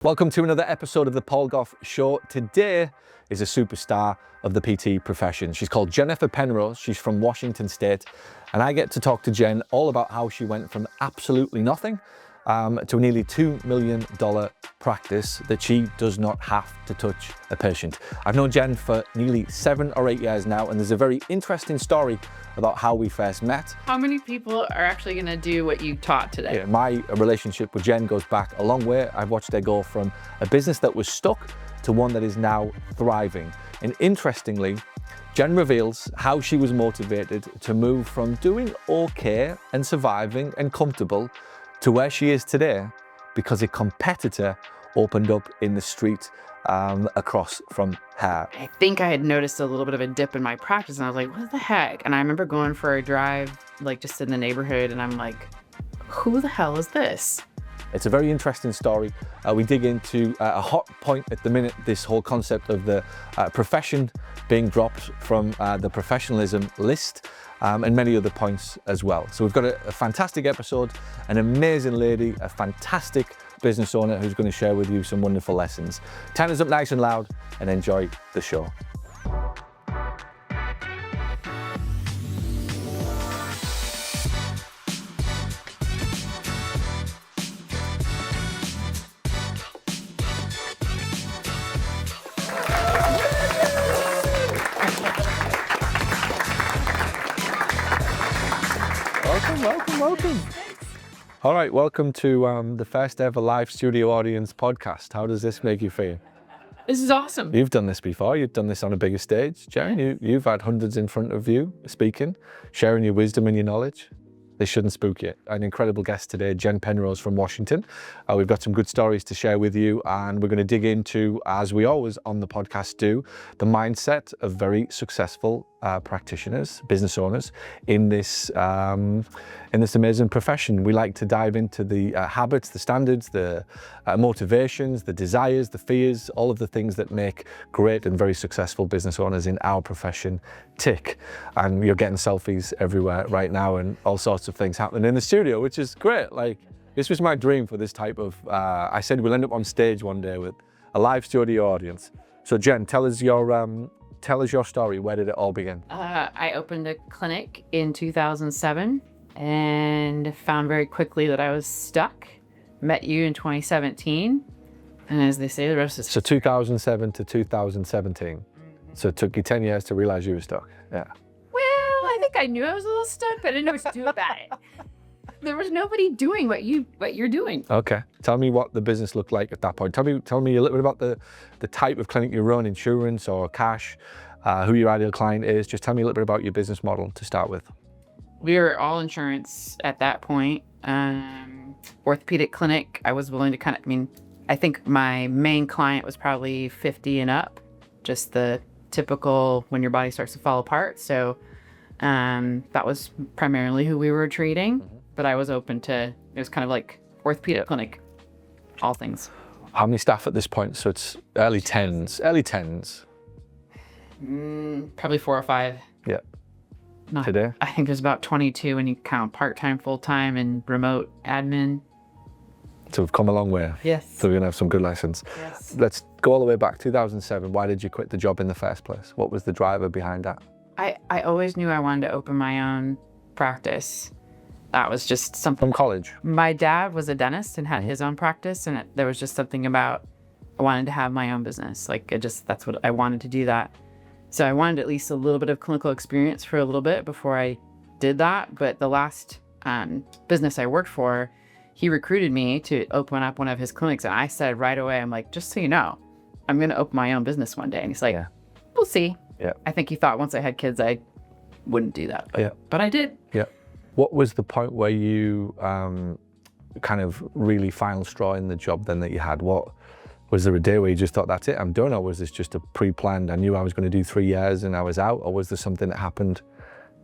Welcome to another episode of the Paul Gough Show. Today is a superstar of the PT profession. She's called Jennifer Penrose. She's from Washington State. And I get to talk to Jen all about how she went from absolutely nothing to a nearly $2 million practice that she does not have to touch a patient. I've known Jen for nearly 7 or 8 years now, and there's a very interesting story about how we first met. How many people are actually going to do what you taught today? Yeah, my relationship with Jen goes back a long way. I've watched her go from a business that was stuck to one that is now thriving. And interestingly, Jen reveals how she was motivated to move from doing okay and surviving and comfortable to where she is today because a competitor opened up in the street across from her. I think I had noticed a little bit of a dip in my practice and I was like, what the heck? And I remember going for a drive, like just in the neighborhood, and I'm like, who the hell is this? It's a very interesting story. We dig into a hot point at the minute, this whole concept of the profession being dropped from the professionalism list and many other points as well. So we've got a fantastic episode, an amazing lady, a fantastic business owner who's going to share with you some wonderful lessons. Turn us up nice and loud and enjoy the show. Welcome. All right, welcome to the first ever live studio audience podcast. How does this make you feel? This is awesome. You've done this before. You've done this on a bigger stage. Jen, you've had hundreds in front of you speaking, sharing your wisdom and your knowledge. They shouldn't spook you. An incredible guest today, Jen Penrose from Washington. We've got some good stories to share with you, and we're going to dig into, as we always on the podcast do, the mindset of very successful practitioners, business owners in this amazing profession. We like to dive into the habits, the standards, the motivations, the desires, the fears, all of the things that make great and very successful business owners in our profession tick. And you're getting selfies everywhere right now and all sorts of things happening in the studio, which is great. Like, this was my dream for this type of, I said we'll end up on stage one day with a live studio audience. So Jen, tell us your story. Where did it all begin? I opened a clinic in 2007 and found very quickly that I was stuck. Met you in 2017. And as they say, the rest is... So 2007 to 2017. So it took you 10 years to realize you were stuck. Yeah. Well, I think I knew I was a little stuck, but I didn't know what to do about it. There was nobody doing what you're doing. Okay. Tell me what the business looked like at that point. Tell me a little bit about the type of clinic you run, insurance or cash, who your ideal client is. Just tell me a little bit about your business model to start with. We were all insurance at that point. Orthopedic clinic, I was willing to I think my main client was probably 50 and up, just the typical when your body starts to fall apart. So that was primarily who we were treating, but I was open to, it was kind of like orthopedic clinic, all things. How many staff at this point? So it's early tens. Probably 4 or 5. Yeah. Not, today? I think there's about 22 when you count part-time, full-time, and remote admin. So we've come a long way. Yes. So we're gonna have some good lessons. Yes. Let's go all the way back, 2007. Why did you quit the job in the first place? What was the driver behind that? I always knew I wanted to open my own practice. That was just something. From college? My dad was a dentist and had his own practice, and there was just something about, I wanted to have my own business. That's what I wanted to do that. So I wanted at least a little bit of clinical experience for a little bit before I did that. But the last business I worked for, he recruited me to open up one of his clinics. And I said right away, I'm like, just so you know, I'm going to open my own business one day. And he's like, yeah. We'll see. Yeah. I think he thought once I had kids, I wouldn't do that. Yeah. But I did. Yeah. What was the point where you kind of really final straw in the job then that you had? What was there a day where you just thought, that's it, I'm done? Or was this just a pre-planned, I knew I was going to do 3 years and I was out? Or was there something that happened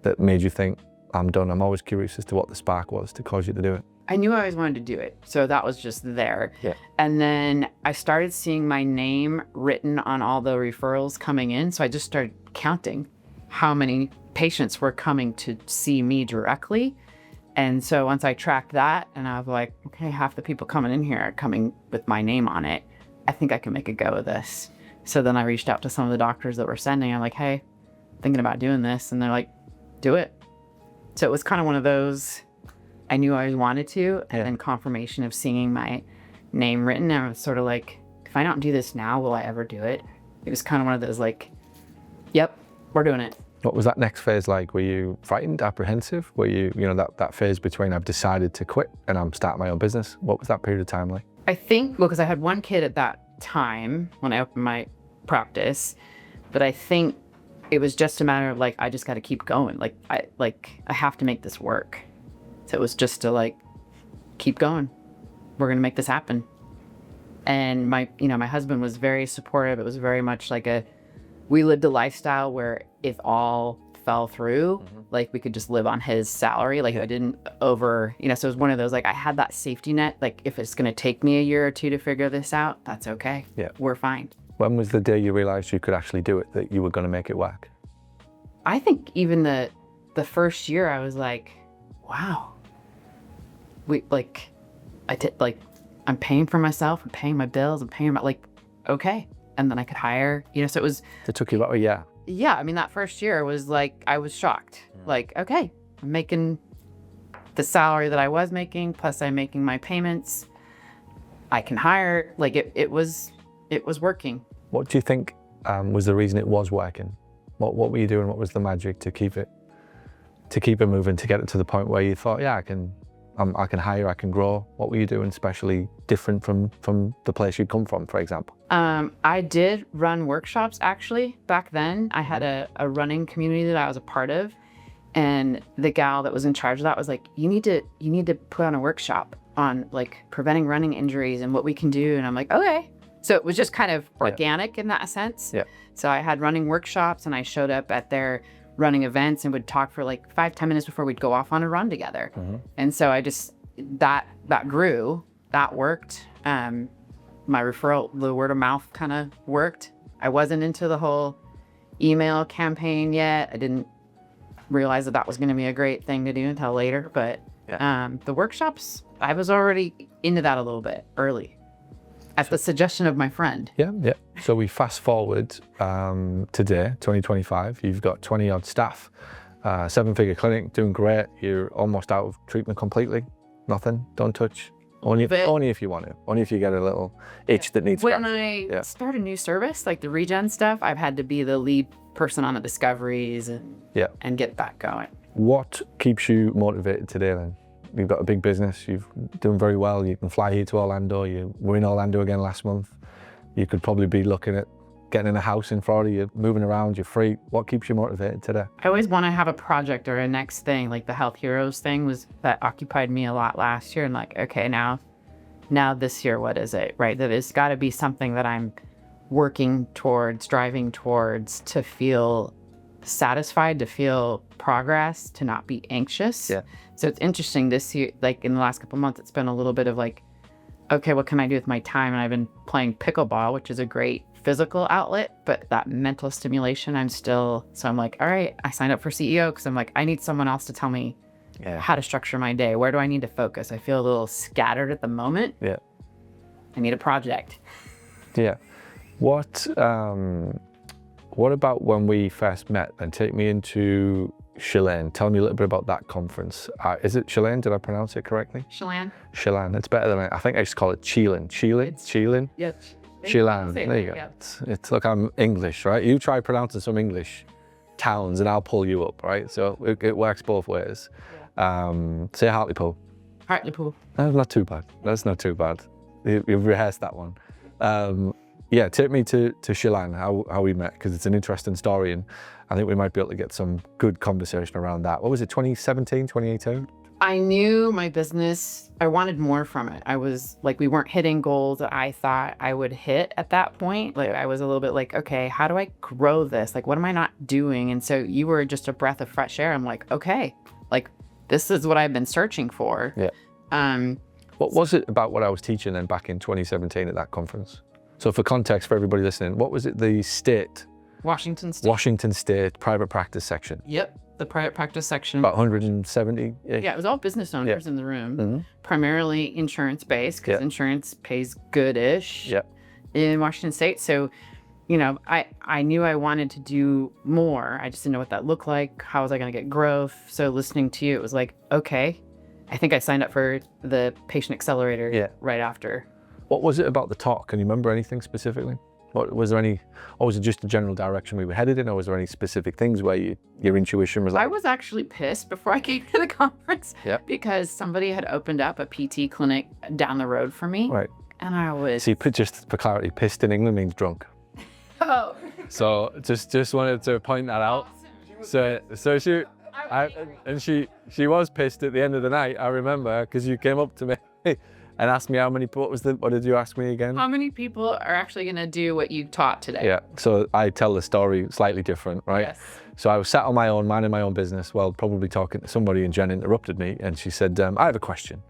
that made you think, I'm done? I'm always curious as to what the spark was to cause you to do it. I knew I always wanted to do it. So that was just there. Yeah. And then I started seeing my name written on all the referrals coming in. So I just started counting how many patients were coming to see me directly. And so once I tracked that and I was like, okay, half the people coming in here are coming with my name on it. I think I can make a go of this. So then I reached out to some of the doctors that were sending. I'm like, hey, thinking about doing this. And they're like, do it. So it was kind of one of those, I knew I always wanted to, and then confirmation of seeing my name written. I was sort of like, if I don't do this now, will I ever do it? It was kind of one of those like, yep, we're doing it. What was that next phase like? Were you frightened, apprehensive? Were you, that phase between I've decided to quit and I'm starting my own business? What was that period of time like? I think, well, because I had one kid at that time when I opened my practice, but I think it was just a matter of like, I just got to keep going. I have to make this work. So it was just to like, keep going. We're going to make this happen. And my husband was very supportive. It was very much like we lived a lifestyle where if all fell through, like we could just live on his salary. Like I didn't so it was one of those, like I had that safety net. Like if it's going to take me a year or two to figure this out, that's okay. Yeah. We're fine. When was the day you realized you could actually do it, that you were going to make it work? I think even the first year I was like, wow, I'm paying for myself, I'm paying my bills, I'm paying okay. And then I could hire, so it was. It took you about a year. Yeah. I mean, that first year was like, I was shocked. Like, okay, I'm making the salary that I was making, plus I'm making my payments. I can hire, like it was working. What do you think was the reason it was working? What were you doing? What was the magic to keep it moving, to get it to the point where you thought, yeah, I can hire, I can grow? What were you doing especially different from the place you'd come from, for example? I did run workshops actually back then. I had a running community that I was a part of, and the gal that was in charge of that was like, you need to put on a workshop on like preventing running injuries and what we can do. And I'm like, okay. So it was just kind of organic in that sense. Yeah. So I had running workshops and I showed up at their running events and would talk for like 5-10 minutes before we'd go off on a run together. And so I just, that grew, that worked. My referral, the word of mouth kind of worked. I wasn't into the whole email campaign yet. I didn't realize that was going to be a great thing to do until later. But the workshops, I was already into that a little bit early at the suggestion of my friend. Yeah. So we fast forward today, 2025, you've got 20 odd staff, 7-figure clinic, doing great. You're almost out of treatment completely. Nothing, don't touch. Only if you want to. Only if you get a little itch that needs When scratching. I start a new service, like the regen stuff, I've had to be the lead person on the discoveries and get that going. What keeps you motivated today then? You've got a big business, you've done very well, you can fly here to Orlando, you were in Orlando again last month. You could probably be looking at getting in a house in Florida, you're moving around, you're free. What keeps you motivated today? I always want to have a project or a next thing, like the Health Heroes thing that occupied me a lot last year. And like, okay, now this year, what is it, right? That it's got to be something that I'm working towards, driving towards, to feel satisfied, to feel progress, to not be anxious. Yeah. So it's interesting this year, like in the last couple of months, it's been a little bit of like, okay, what can I do with my time? And I've been playing pickleball, which is a great physical outlet, but that mental stimulation, so I'm like, all right, I signed up for CEO because I'm like, I need someone else to tell me how to structure my day. Where do I need to focus? I feel a little scattered at the moment. Yeah. I need a project. Yeah. What about when we first met? And take me into Chelan. Tell me a little bit about that conference. Is it Chelan? Did I pronounce it correctly? Chelan. Chelan. It's better than I think I just call it Chelan. Chelan? Yeah. Chelan. There you go. Yeah. It's look, I'm English, right? You try pronouncing some English towns and I'll pull you up, right? So it works both ways. Yeah. Say Hartlepool. Hartlepool. That's not too bad. That's not too bad. You've rehearsed that one. Yeah, take me to Chelan, how we met, because it's an interesting story and I think we might be able to get some good conversation around that. What was it, 2017, 2018? I knew my business, I wanted more from it. I was like, we weren't hitting goals that I thought I would hit at that point. Like I was a little bit like, okay, how do I grow this? Like, what am I not doing? And so you were just a breath of fresh air. I'm like, okay, like this is what I've been searching for. Yeah. What was it about what I was teaching then back in 2017 at that conference? So for context for everybody listening, what was it, the state? Washington State. Washington State private practice section. Yep. the private practice section. About 170. Yeah, it was all business owners in the room, primarily insurance based, because insurance pays good-ish in Washington State. So, you know, I knew I wanted to do more. I just didn't know what that looked like. How was I going to get growth? So listening to you, it was like, okay. I think I signed up for the patient accelerator right after. What was it about the talk? Can you remember anything specifically? What was there any, or was it just the general direction we were headed in, or was there any specific things where your intuition was like? I was actually pissed before I came to the conference because somebody had opened up a PT clinic down the road from me. Right. And I was... So you put, just for clarity, pissed in England means drunk. Oh. So just wanted to point that out. So she was pissed at the end of the night, I remember, because you came up to me and asked me what did you ask me again? How many people are actually going to do what you taught today? Yeah, so I tell the story slightly different, right? Yes. So I was sat on my own, minding my own business, while probably talking to somebody, and Jen interrupted me and she said, I have a question.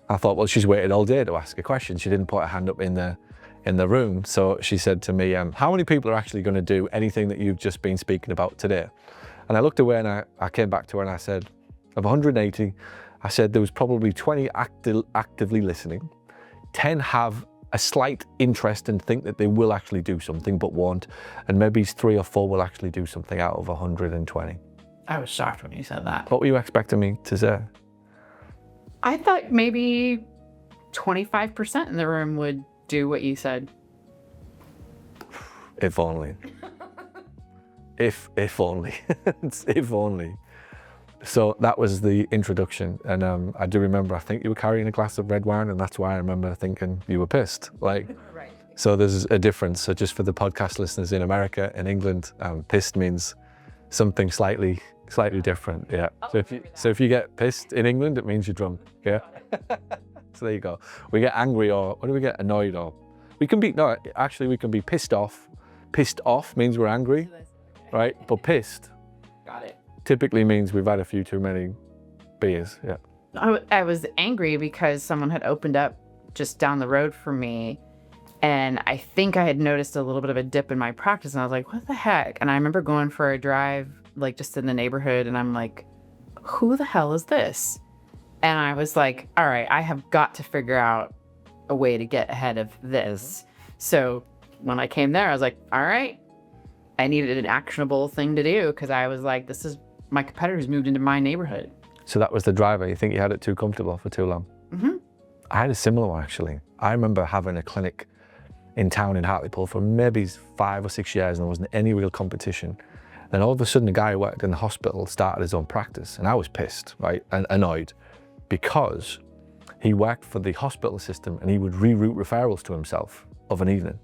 I thought, well, she's waited all day to ask a question. She didn't put her hand up in the room. So she said to me, how many people are actually going to do anything that you've just been speaking about today? And I looked away and I came back to her and I said, of 180, I said there was probably 20 actively listening, 10 have a slight interest and think that they will actually do something but won't, and maybe 3 or 4 will actually do something out of 120. I was shocked when you said that. What were you expecting me to say? I thought maybe 25% in the room would do what you said. If only. If only. If only. So that was the introduction, and I do remember, I think you were carrying a glass of red wine, and that's why I remember thinking you were pissed. Like, right. So there's a difference. So just for the podcast listeners in America and England, pissed means something slightly different. Yeah. So if you get pissed in England, it means you're drunk. Yeah. So there you go. We get angry, or what do we get? Annoyed, or we can be we can be pissed off. Pissed off means we're angry, right? But pissed. Got it. Typically means we've had a few too many beers. Yeah. I was angry because someone had opened up just down the road from me, and I think I had noticed a little bit of a dip in my practice, and I was like, what the heck? And I remember going for a drive, like just in the neighborhood, and I'm like, who the hell is this? And I was like, all right, I have got to figure out a way to get ahead of this. So when I came there, I was like, all right, I needed an actionable thing to do, because I was like, this is, my competitors moved into my neighborhood. So that was the driver. You think you had it too comfortable for too long? Mm-hmm. I had a similar one, actually. I remember having a clinic in town in Hartlepool for maybe 5 or 6 years, and there wasn't any real competition. Then all of a sudden, a guy who worked in the hospital started his own practice, and I was pissed, right, and annoyed, because he worked for the hospital system and he would reroute referrals to himself of an evening.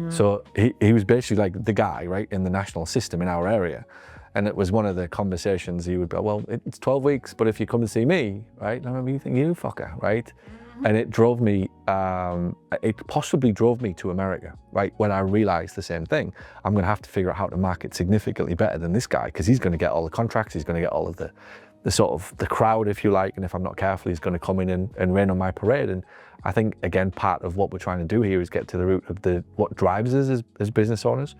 So he was basically like the guy, right, in the national system in our area. And it was one of the conversations he would go, well, it's 12 weeks, but if you come and see me, right, I remember you think, you fucker, right? And it drove me, it possibly drove me to America, right? When I realized the same thing, I'm gonna have to figure out how to market significantly better than this guy, because he's gonna get all the contracts, he's gonna get all of the sort of the crowd, if you like, and if I'm not careful, he's gonna come in and rain on my parade. And I think, again, part of what we're trying to do here is get to the root of what drives us as business owners.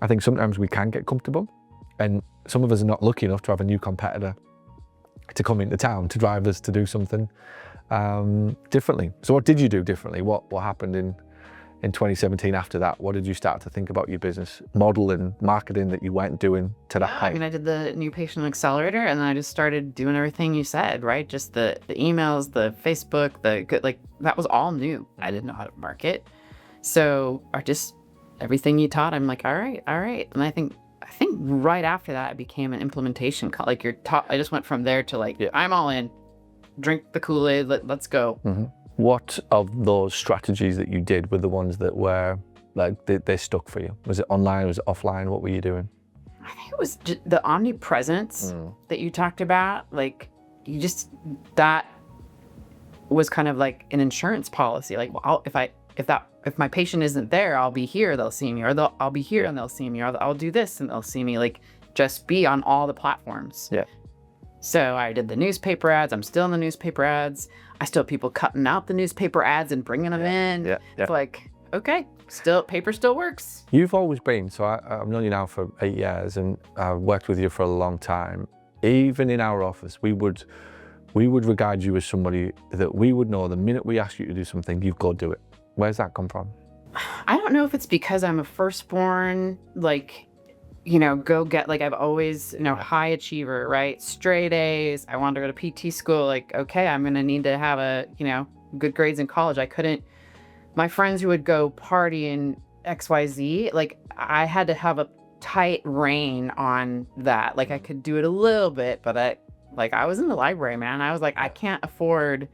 I think sometimes we can get comfortable, and some of us are not lucky enough to have a new competitor to come into town to drive us to do something differently. So what did you do differently? What happened in 2017 after that? What did you start to think about your business model and marketing that you weren't doing to that point? I mean, I did the new patient accelerator, and then I just started doing everything you said, right? Just the emails, the Facebook, that was all new. I didn't know how to market. So everything you taught, I'm like, all right. And I think right after that, it became an implementation call. Like I just went from there to I'm all in, drink the Kool-Aid, let's go. Mm-hmm. What of those strategies that you did were the ones that were like they stuck for you? Was it online? Was it offline? What were you doing? I think it was just the omnipresence that you talked about. Like that was kind of like an insurance policy. Like, well, if my patient isn't there, I'll be here, they'll see me, or I'll be here and they'll see me, or I'll do this and they'll see me. Like, just be on all the platforms. Yeah. So I did the newspaper ads. I'm still in the newspaper ads. I still have people cutting out the newspaper ads and bringing them in. Yeah. It's like, okay, still paper still works. You've always been, so I've known you now for 8 years and I've worked with you for a long time. Even in our office, we would regard you as somebody that we would know the minute we ask you to do something, you've got to do it. Where's that come from? I don't know if it's because I'm a firstborn, like, go get, like, I've always, high achiever, right? Straight A's. I wanted to go to PT school. Like, okay, I'm going to need to have good grades in college. My friends who would go party in XYZ, like, I had to have a tight rein on that. Like, I could do it a little bit, but I was in the library, man. I was like, I can't afford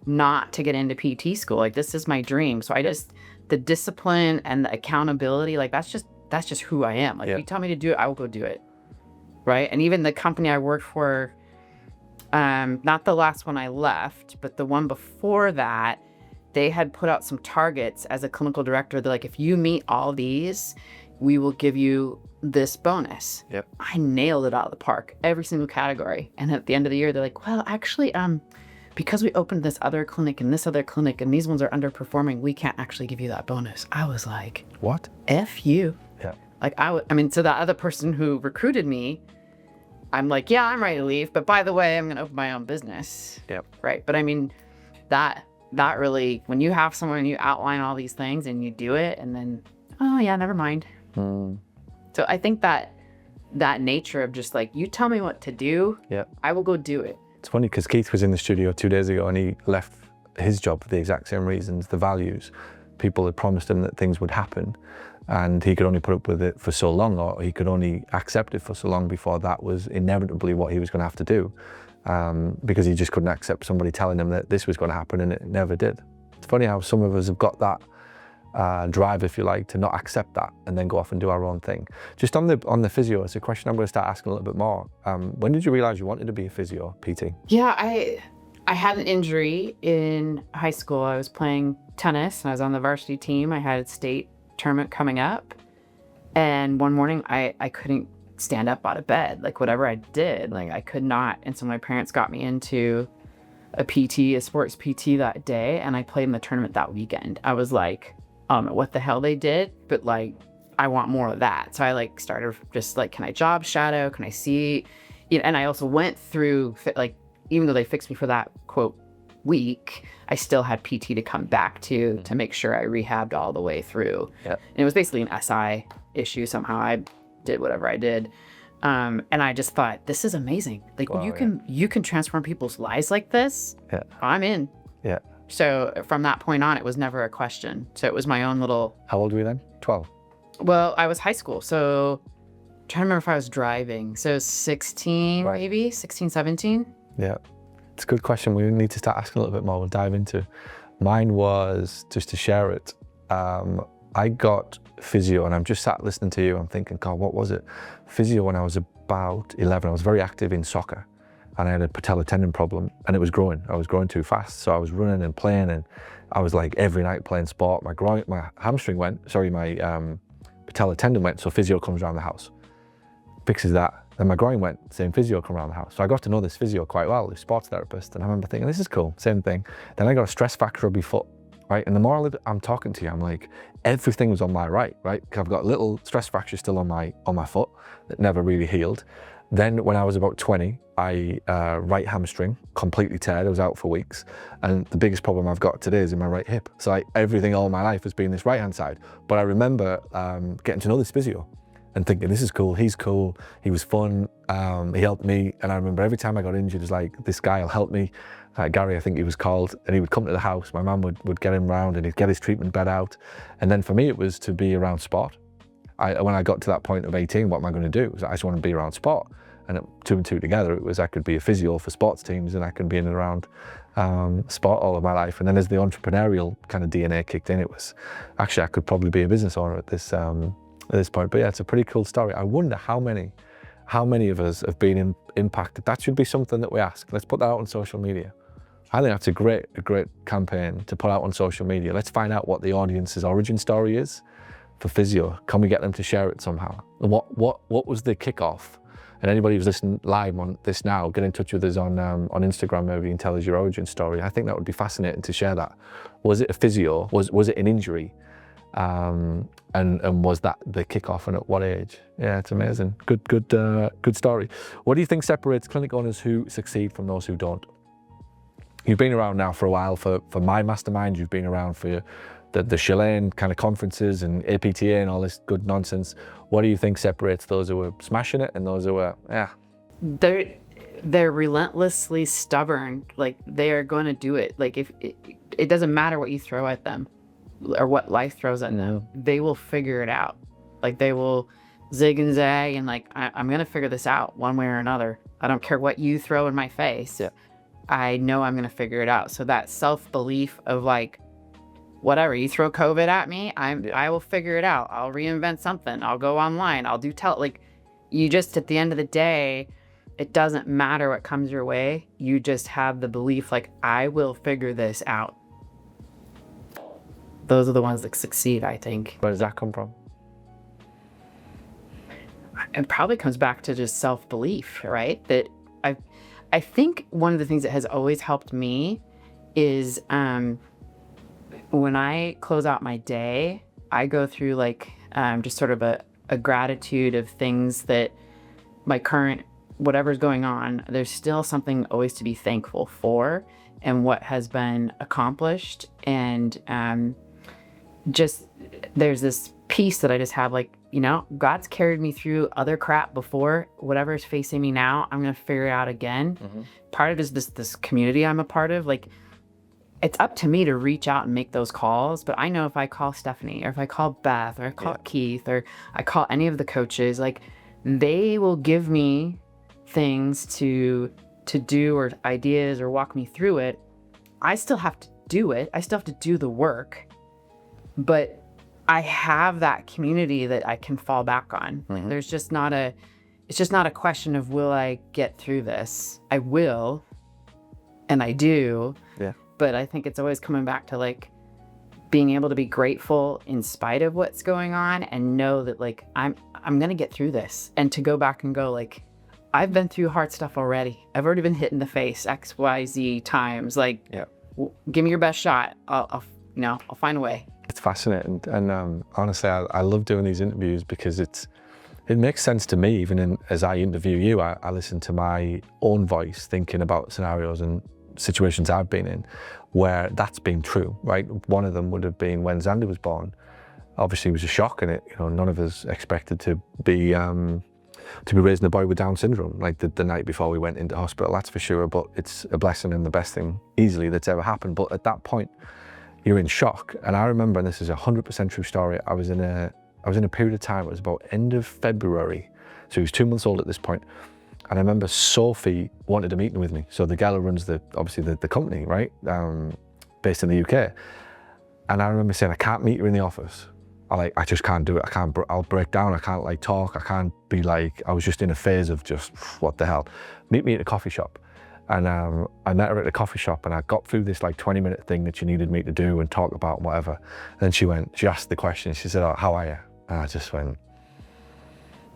not to get into PT school. Like, this is my dream. So the discipline and the accountability, like, that's just who I am. Like, if you tell me to do it, I will go do it. Right. And even the company I worked for, not the last one I left, but the one before that, they had put out some targets as a clinical director. They're like, if you meet all these, we will give you this bonus. Yep. I nailed it out of the park, every single category. And at the end of the year, they're like, well, actually, because we opened this other clinic and this other clinic and these ones are underperforming, we can't actually give you that bonus. I was like, what? F you. Yeah. Like, so that other person who recruited me, I'm like, yeah, I'm ready to leave. But by the way, I'm going to open my own business. Yep. Right. But I mean, that really, when you have someone and you outline all these things and you do it and then, oh yeah, never mind. So I think that nature of just like, you tell me what to do, I will go do it. It's funny because Keith was in the studio 2 days ago and he left his job for the exact same reasons, the values. People had promised him that things would happen and he could only put up with it for so long, or he could only accept it for so long before that was inevitably what he was going to have to do, because he just couldn't accept somebody telling him that this was going to happen, and it never did. It's funny how some of us have got that drive, if you like, to not accept that and then go off and do our own thing. Just on the physio, it's a question I'm going to start asking a little bit more. When did you realize you wanted to be a physio, PT? Yeah, I had an injury in high school. I was playing tennis and I was on the varsity team. I had a state tournament coming up, and one morning I couldn't stand up out of bed. Like, whatever I did, like, I could not. And so my parents got me into a sports PT that day, and I played in the tournament that weekend. I was like, I don't know what the hell they did, but like, I want more of that. So I started just like, can I job shadow? Can I see? And I also went through, like, even though they fixed me for that quote week, I still had PT to come back to make sure I rehabbed all the way through. Yep. And it was basically an SI issue. Somehow I did whatever I did. And I just thought, this is amazing. Like, wow, you can transform people's lives like this. Yeah. I'm in. Yeah. So from that point on, it was never a question. So it was my own little... How old were you then? 12? Well, I was high school. So I'm trying to remember if I was driving. So 16, right. Maybe 16, 17. Yeah. It's a good question. We need to start asking a little bit more. We'll dive into. Mine was, just to share it, I got physio, and I'm just sat listening to you. I'm thinking, God, what was it? Physio when I was about 11. I was very active in soccer, and I had a patella tendon problem, and it was growing. I was growing too fast, so I was running and playing, and I was like every night playing sport. My hamstring went. Sorry, my patella tendon went. So physio comes around the house, fixes that. Then my groin went. Same physio come around the house. So I got to know this physio quite well, this sports therapist, and I remember thinking, this is cool. Same thing. Then I got a stress fracture of my foot. Right, and the more I'm talking to you, I'm like, everything was on my right, because I've got a little stress fracture still on my foot that never really healed. Then when I was about 20, I right hamstring completely teared. I was out for weeks, and the biggest problem I've got today is in my right hip. So everything all my life has been this right hand side. But I remember getting to know this physio and thinking, this is cool. He's cool. He was fun. He helped me, and I remember every time I got injured, it was like, this guy will help me. Gary, I think he was called, and he would come to the house. My mum would get him round, and he'd get his treatment bed out. And then for me, it was to be around sport. When I got to that point of 18, what am I going to do? I just want to be around sport. And 2 and 2 together, it was I could be a physio for sports teams, and I could be in and around sport all of my life. And then as the entrepreneurial kind of DNA kicked in, it was actually I could probably be a business owner at this point. But yeah, it's a pretty cool story. I wonder how many of us have been impacted. That should be something that we ask. Let's put that out on social media. I think that's a great campaign to put out on social media. Let's find out what the audience's origin story is for physio. Can we get them to share it somehow? And what was the kickoff? And anybody who's listening live on this now, get in touch with us on Instagram maybe and tell us your origin story. I think that would be fascinating to share that. Was it a physio? Was it an injury? And was that the kickoff, and at what age? Yeah, it's amazing. Good story. What do you think separates clinic owners who succeed from those who don't? You've been around now for a while for my mastermind. You've been around for the Chilean kind of conferences and APTA and all this good nonsense. What do you think separates those who are smashing it and those who are, yeah? They're relentlessly stubborn. Like, they are going to do it. Like, if it doesn't matter what you throw at them or what life throws at them, they will figure it out. Like, they will zig and zag and like, I'm going to figure this out one way or another. I don't care what you throw in my face. Yeah. I know I'm going to figure it out. So that self-belief of like, whatever, you throw COVID at me, I will figure it out. I'll reinvent something. I'll go online. I'll do like, you just, at the end of the day, it doesn't matter what comes your way. You just have the belief like, I will figure this out. Those are the ones that succeed, I think. Where does that come from? It probably comes back to just self-belief, right? That I think one of the things that has always helped me is when I close out my day, I go through like just sort of a gratitude of things that my current, whatever's going on, there's still something always to be thankful for and what has been accomplished. And just there's this piece that I just have, like, you know, God's carried me through other crap before. Whatever is facing me now, I'm going to figure it out again. Part of it is this community I'm a part of. Like, it's up to me to reach out and make those calls. But I know if I call Stephanie or if I call Beth or I call Keith or I call any of the coaches, like, they will give me things to do or ideas or walk me through it. I still have to do it. I still have to do the work. But I have that community that I can fall back on. There's just not it's just not a question of, will I get through this? I will, and I do. Yeah. But I think it's always coming back to like being able to be grateful in spite of what's going on and know that like I'm gonna get through this, and to go back and go like, I've been through hard stuff already. I've already been hit in the face X, Y, Z times. Like, give me your best shot. I'll find a way. It's fascinating, and honestly, I love doing these interviews because it makes sense to me. Even as I interview you, I listen to my own voice, thinking about scenarios and situations I've been in where that's been true, right? One of them would have been when Xander was born. Obviously, it was a shock, and none of us expected to be raising a boy with Down syndrome, like the night before we went into hospital, that's for sure. But it's a blessing and the best thing easily that's ever happened. But at that point, you're in shock. And I remember, and this is 100% true story, I was in a period of time, it was about end of February, so he was 2 months old at this point. And I remember Sophie wanted a meeting with me. So the gal who runs obviously the company, right, based in the UK. And I remember saying, I can't meet her in the office. I just can't do it. I'll break down. I can't like talk. I can't be like, I was just in a phase of just, what the hell? Meet me at a coffee shop. And I met her at a coffee shop, and I got through this like 20-minute thing that she needed me to do and talk about and whatever. And then she asked the question, she said, "Oh, how are you?" And I just went,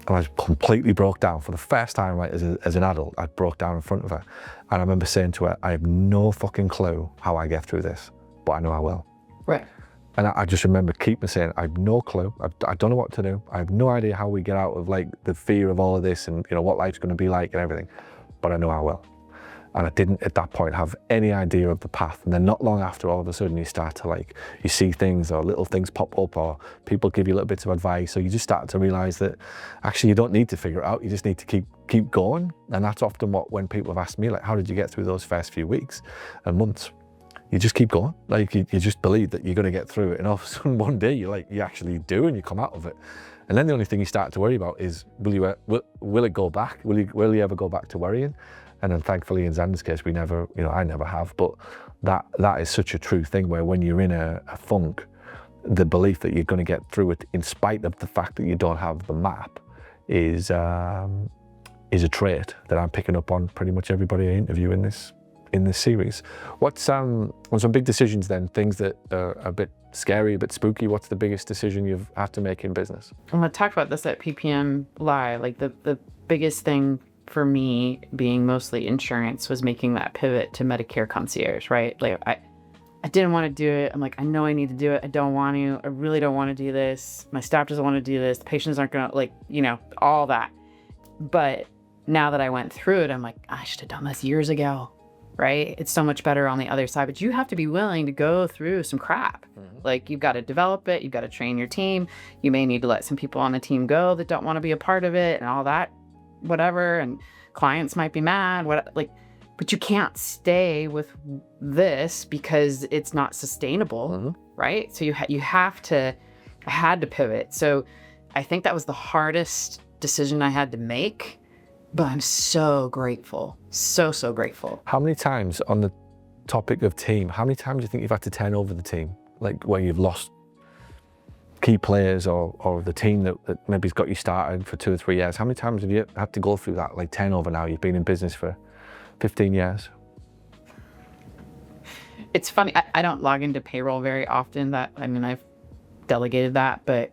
and I completely broke down for the first time, like as an adult. I broke down in front of her. And I remember saying to her, I have no fucking clue how I get through this, but I know I will. Right. And I just remember keeping saying, I have no clue. I don't know what to do. I have no idea how we get out of like the fear of all of this and what life's going to be like and everything, but I know I will. And I didn't at that point have any idea of the path. And then not long after, all of a sudden you start to you see things or little things pop up or people give you little bits of advice. So you just start to realize that actually you don't need to figure it out. You just need to keep going. And that's often when people have asked me, like, how did you get through those first few weeks and months? You just keep going. Like you just believe that you're going to get through it. And all of a sudden one day you actually do, and you come out of it. And then the only thing you start to worry about is, will it go back? Will you ever go back to worrying? And then thankfully in Xander's case, we never, I never have, but that is such a true thing where when you're in a funk, the belief that you're going to get through it in spite of the fact that you don't have the map is a trait that I'm picking up on pretty much everybody I interview in this series. What's on some big decisions then, things that are a bit scary, a bit spooky? What's the biggest decision you've had to make in business? I'm going to talk about this at PPM Live. Like the biggest thing for me, being mostly insurance, was making that pivot to Medicare concierge, right? Like I didn't want to do it. I'm like, I know I need to do it. I don't want to. I really don't want to do this. My staff doesn't want to do this. The patients aren't going to, like, you know, all that. But now that I went through it, I'm like, I should have done this years ago, right? It's so much better on the other side. But you have to be willing to go through some crap. Like, you've got to develop it. You've got to train your team. You may need to let some people on the team go that don't want to be a part of it and all that, whatever. And clients might be mad, but you can't stay with this because it's not sustainable, right? So I had to pivot. So I think that was the hardest decision I had to make, but I'm so grateful. So grateful. How many times, on the topic of team, how many times do you think you've had to turn over the team? Like, where you've lost key players or the team that maybe's got you started for 2 or 3 years? How many times have you had to go through that, like, turnover now? You've been in business for 15 years. It's funny. I don't log into payroll very often. I've delegated that, but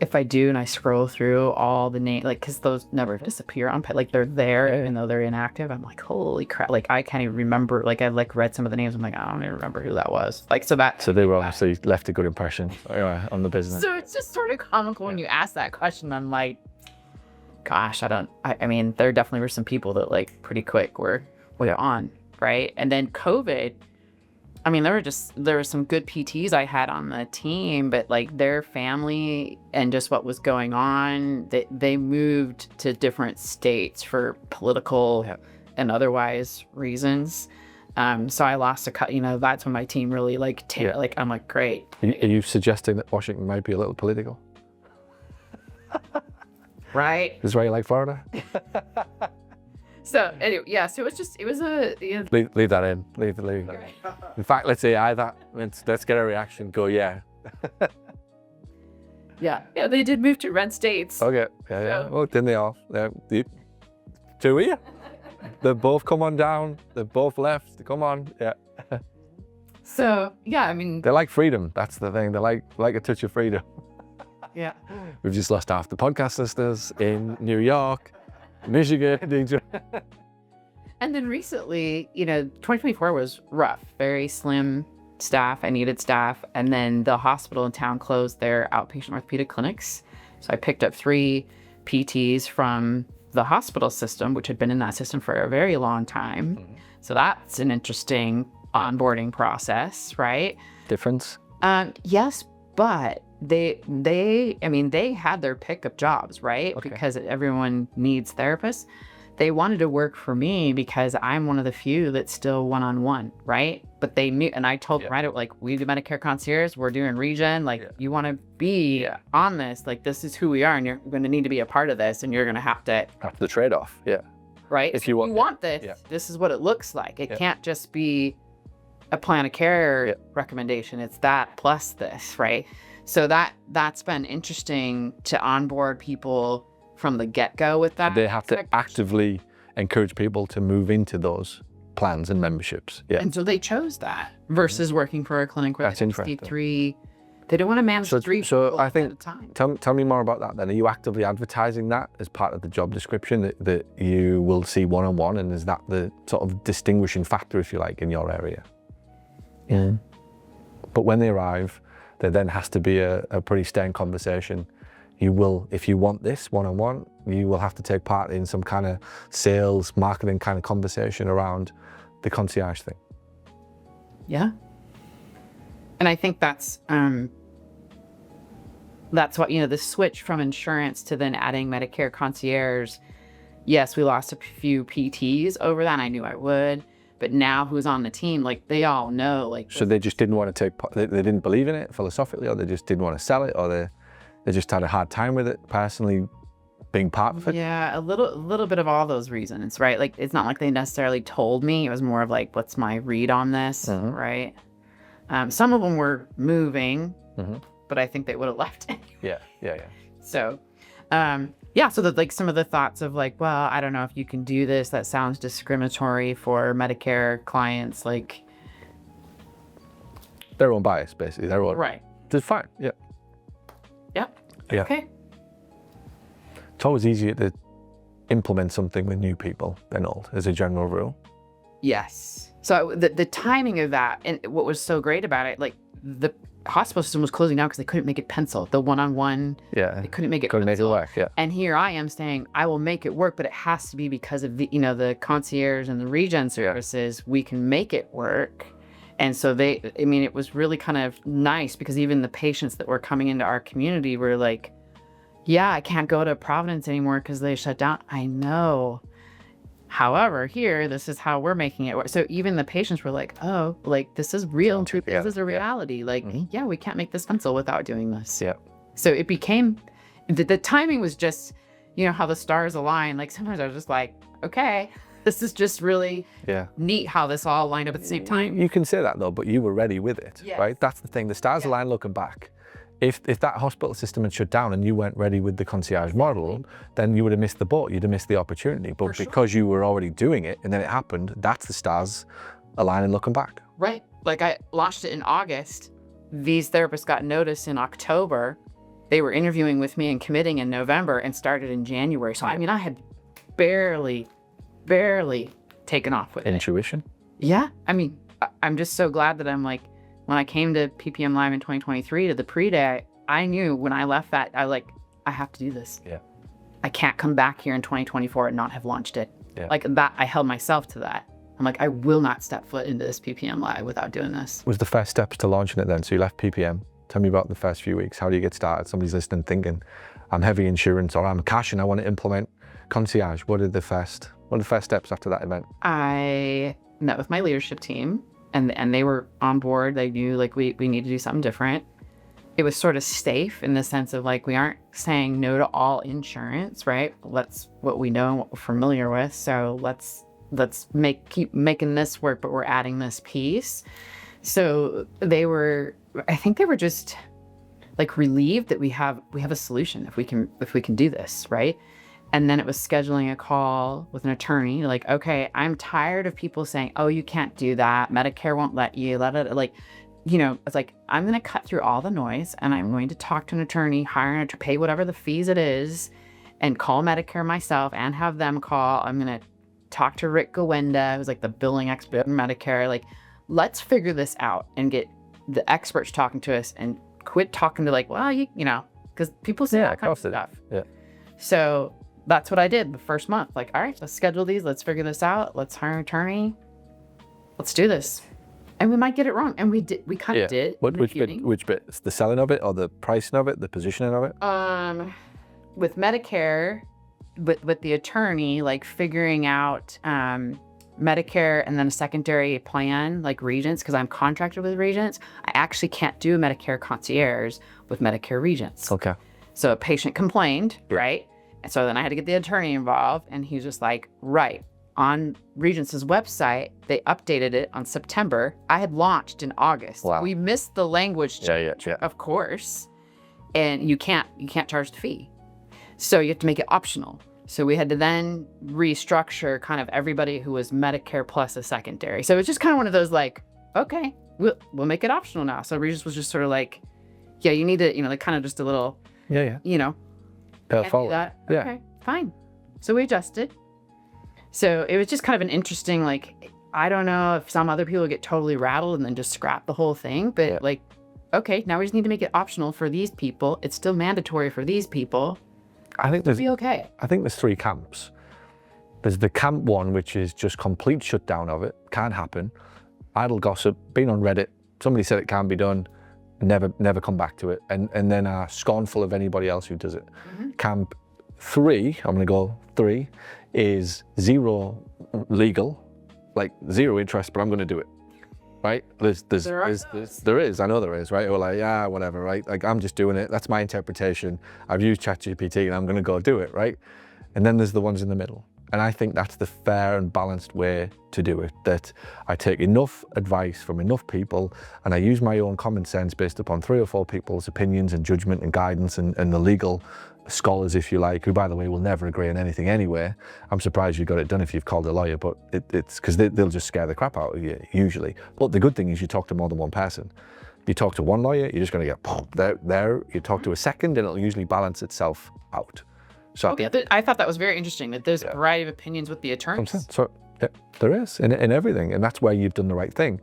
if I do and I scroll through all the names, like, because those never disappear on, like, they're there even though they're inactive. I'm like, holy crap! Like, I can't even remember. Like, I read some of the names. I'm like, I don't even remember who that was. Like, so they were obviously left a good impression on the business. So it's just sort of comical when you ask that question. I'm like, gosh, I mean, there definitely were some people that, like, pretty quick were on, right? And then COVID, I mean, there were some good PTs I had on the team, but, like, their family and just what was going on, they moved to different states for political and otherwise reasons. So I lost that's when my team really, like, I'm like, great. Are you suggesting that Washington might be a little political? Right. This is why you like Florida? So anyway, yeah, so it was a... You know, leave that in. Leave that in. In fact, let's say either. Let's get a reaction. Go, yeah. Yeah, they did move to red states. Okay, yeah. Oh, didn't they all? Two of you? They've both come on down. They've both left. Come on, yeah. So, yeah, I mean... They like freedom. That's the thing. They like a touch of freedom. Yeah. We've just lost half the podcast listeners in New York, Michigan. And then recently, 2024 was rough, very slim staff. I needed staff. And then the hospital in town closed their outpatient orthopedic clinics. So I picked up 3 PTs from the hospital system, which had been in that system for a very long time. So that's an interesting onboarding process, right? Difference? Yes, but they had their pick of jobs, right? Okay. Because everyone needs therapists. They wanted to work for me because I'm one of the few that's still one-on-one, right? But they knew, and I told them, right, like, we do Medicare concierge, we're doing region, like, you want to be on this, like, this is who we are, and you're going to need to be a part of this, and you're going to have to... After the trade-off, right? If you want this, this is what it looks like. It can't just be a plan of care recommendation. It's that plus this, right? So that's been interesting to onboard people from the get-go with that. They have to actively encourage people to move into those plans and memberships. Yeah. And so they chose that versus working for a clinic where That's they interesting. 53. They don't want to manage 3 So people I think, at a time. tell me more about that then. Are you actively advertising that as part of the job description, that you will see one-on-one, and is that the sort of distinguishing factor, if you like, in your area? Yeah. But when they arrive, there then has to be a pretty stern conversation. You will, if you want this one-on-one, you will have to take part in some kind of sales, marketing kind of conversation around the concierge thing. Yeah. And I think that's what, the switch from insurance to then adding Medicare concierge. Yes, we lost a few PTs over that, and I knew I would. But now who's on the team, like, they all know, like... So they just didn't want to take part, they didn't believe in it philosophically, or they just didn't want to sell it, or they just had a hard time with it personally, being part of it? Yeah, a little bit of all those reasons, right? Like, it's not like they necessarily told me. It was more of like, what's my read on this, right? Some of them were moving, but I think they would have left anyway. Yeah. So, so that, like, some of the thoughts of, like, well, I don't know if you can do this. That sounds discriminatory for Medicare clients, like... Their own bias, basically. Their own... Right. It's fine, yeah. Yeah. Okay. It's always easier to implement something with new people than old, as a general rule. Yes. So the timing of that, and what was so great about it, like the hospital system was closing down because they couldn't make it pencil. The one-on-one, Yeah. they couldn't make it Couldn't make it pencil. work, yeah. And here I am saying, I will make it work, but it has to be because of the, the concierge and the regen services, we can make it work. And so it was really kind of nice because even the patients that were coming into our community were like, yeah, I can't go to Providence anymore because they shut down. I know. However, here, this is how we're making it work. So even the patients were like, oh, like this is real. This is a reality. Like, yeah, we can't make this pencil without doing this. Yeah. So it became, the timing was just, how the stars align. Like sometimes I was just like, okay, this is just really neat how this all lined up at the same time. You can say that though, but you were ready with it, Yes. right? That's the thing. The stars align looking back. If that hospital system had shut down and you weren't ready with the concierge model, then you would have missed the boat. You'd have missed the opportunity. But because you were already doing it and then it happened, that's the stars aligning looking back. Right. Like I launched it in August. These therapists got notice in October. They were interviewing with me and committing in November and started in January. So, I had barely taken off with Intuition. it. Yeah. I'm just so glad that I'm like, when I came to PPM Live in 2023 to the pre-day, I knew when I left that, I have to do this. Yeah. I can't come back here in 2024 and not have launched it. Yeah. Like that, I held myself to that. I'm like, I will not step foot into this PPM Live without doing this. Was the first steps to launching it then? So you left PPM. Tell me about the first few weeks. How do you get started? Somebody's listening thinking, I'm heavy insurance or I'm cash and I want to implement concierge. What are the first steps after that event? I met with my leadership team and they were on board. They knew like we need to do something different. It was sort of safe in the sense of like, we aren't saying no to all insurance, right? That's what we know and what we're familiar with. So let's keep making this work, but we're adding this piece. So I think they were just like relieved that we have a solution if we can do this, right? And then it was scheduling a call with an attorney, like, okay, I'm tired of people saying, oh, you can't do that. Medicare won't let you, it's like, I'm going to cut through all the noise and I'm going to talk to an attorney, hire to pay whatever the fees it is and call Medicare myself and have them call. I'm going to talk to Rick Gowenda, who's like the billing expert in Medicare. Like, let's figure this out and get the experts talking to us and quit talking to like, well, because people say all kinds of stuff. Yeah. So that's what I did the first month. Like, all right, let's schedule these. Let's figure this out. Let's hire an attorney. Let's do this. And we might get it wrong. And we did. We kind of did. Which bit? It's the selling of it or the pricing of it, the positioning of it? With Medicare, with the attorney, like figuring out Medicare and then a secondary plan, like Regents, because I'm contracted with Regents. I actually can't do a Medicare concierge with Medicare Regents. Okay. So a patient complained, right? And so then I had to get the attorney involved, and he's just like, right. On Regents' website, they updated it on September. I had launched in August. Wow. We missed the language change, Yeah. of course. And you can't charge the fee. So you have to make it optional. So we had to then restructure kind of everybody who was Medicare plus a secondary. So it's just kind of one of those like, okay, we'll make it optional now. So Regis was just sort of like, yeah, you need to, like kind of just a little, forward. that. Yeah. Okay, fine. So we adjusted. So it was just kind of an interesting, like, I don't know if some other people get totally rattled and then just scrap the whole thing, but like, okay, now we just need to make it optional for these people. It's still mandatory for these people. I think there's okay. I think there's three camps. There's the camp one, which is just complete shutdown of it. Can't happen. Idle gossip, been on Reddit. Somebody said it can be done. Never come back to it. And then are scornful of anybody else who does it. Mm-hmm. Camp 3, I'm gonna go 3, is zero legal, like zero interest, but I'm gonna do it. Right? There is, I know there is, right? Or like, yeah, whatever, right? Like, I'm just doing it. That's my interpretation. I've used ChatGPT and I'm going to go do it, right? And then there's the ones in the middle. And I think that's the fair and balanced way to do it, that I take enough advice from enough people and I use my own common sense based upon 3 or 4 people's opinions and judgment and guidance and the legal scholars, if you like, who, by the way, will never agree on anything anyway. I'm surprised you got it done if you've called a lawyer, but it's because they'll just scare the crap out of you, usually. But the good thing is you talk to more than one person. You talk to one lawyer, you're just going to get there. You talk to a second, and it'll usually balance itself out. So okay, I thought that was very interesting, that there's a variety of opinions with the attorneys. Yeah, there is in everything, and that's where you've done the right thing.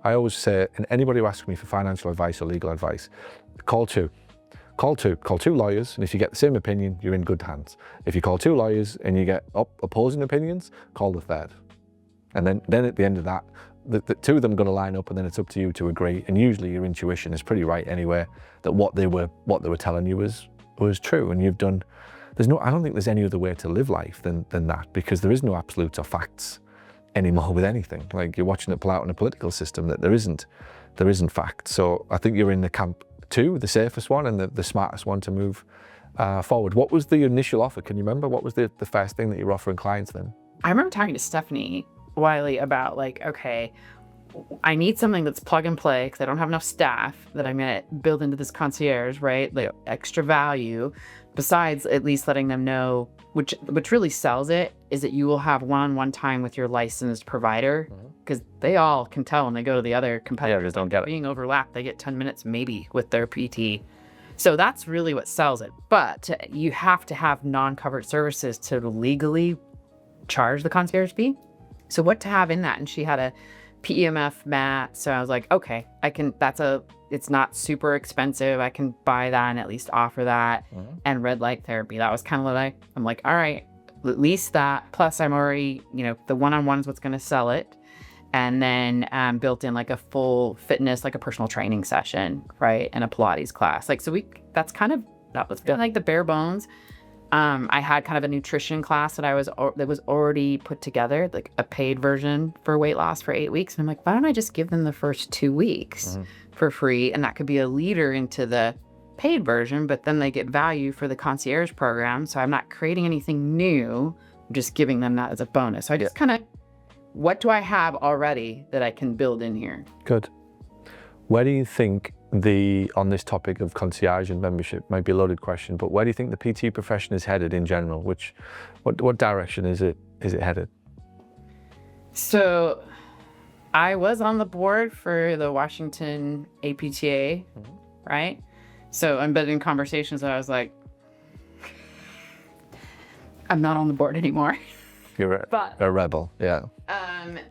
I always say, and anybody who asks me for financial advice or legal advice, call two lawyers, and if you get the same opinion, you're in good hands. If you call two lawyers and you get opposing opinions, call the third. And then at the end of that, the two of them are going to line up, and then it's up to you to agree. And usually your intuition is pretty right anyway, that what they were telling you was true. And you've done, I don't think there's any other way to live life than that, because there is no absolutes or facts anymore with anything. Like, you're watching it play out in a political system that there isn't fact. So I think you're in the camp two, the safest one and the smartest one to move forward. What was the initial offer? Can you remember? What was the first thing that you were offering clients then? I remember talking to Stephanie Wiley about, like, okay, I need something that's plug and play because I don't have enough staff that I'm going to build into this concierge, right? Like, extra value, besides at least letting them know, which really sells it, is that you will have one-on-one time with your licensed provider, because they all can tell when they go to the other competitors, don't get it. being overlapped, they get 10 minutes maybe with their PT. So that's really what sells it. But you have to have non-covered services to legally charge the concierge fee. So what to have in that? And she had a PEMF mat. So I was like, okay, it's not super expensive. I can buy that and at least offer that. And red light therapy. That was kind of what I'm like, all right, at least that. Plus I'm already, the one-on-one is what's going to sell it. And then built in like a full fitness, like a personal training session, right? And a Pilates class. Like, so that was like the bare bones. I had kind of a nutrition class that was already put together, like a paid version for weight loss for 8 weeks. And I'm like, why don't I just give them the first 2 weeks for free? And that could be a leader into the paid version, but then they get value for the concierge program. So I'm not creating anything new. I'm just giving them that as a bonus. So I just kind of, what do I have already that I can build in here? Good. Where do you think on this topic of concierge and membership, might be a loaded question, but where do you think the PT profession is headed in general? What direction is it headed? So I was on the board for the Washington APTA, right? So I'm in conversations that I was like, I'm not on the board anymore. You're a rebel, yeah.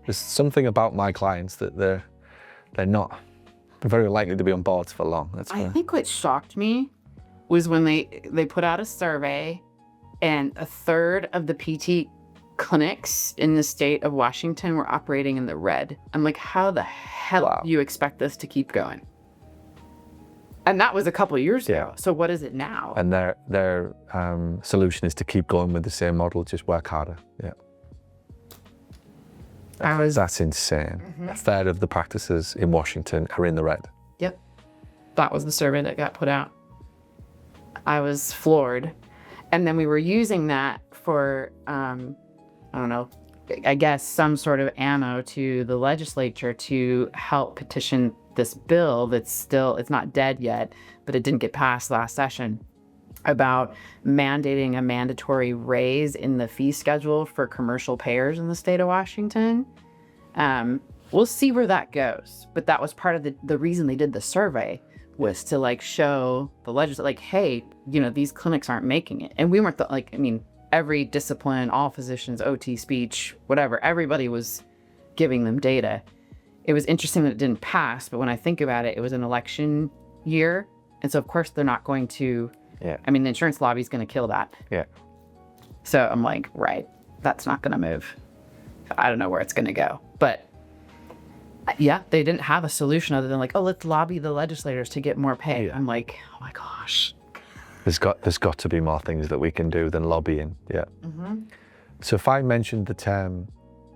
There's something about my clients that they're not very likely to be on boards for long. I think what shocked me was when they put out a survey, and a third of the PT clinics in the state of Washington were operating in the red. I'm like, how the hell do you expect this to keep going? And that was a couple of years ago. So what is it now? And their solution is to keep going with the same model, just work harder. Yeah. That's insane. A third of the practices in Washington are in the red. Yep. That was the survey that got put out. I was floored. And then we were using that for, I don't know, I guess some sort of ammo to the legislature to help petition this bill that's it's not dead yet, but it didn't get passed last session, about mandating a mandatory raise in the fee schedule for commercial payers in the state of Washington. We'll see where that goes. But that was part of the reason they did the survey, was to like show the legislature, like, hey, these clinics aren't making it. And we weren't every discipline, all physicians, OT, speech, whatever, everybody was giving them data. It was interesting that it didn't pass, but when I think about it, it was an election year. And so of course they're not going to, the insurance lobby is going to kill that. Yeah. So I'm like, right, that's not going to move. I don't know where it's going to go. But yeah, they didn't have a solution other than like, oh, let's lobby the legislators to get more pay. I'm like, oh my gosh. There's got to be more things that we can do than lobbying. Yeah. So if I mentioned the term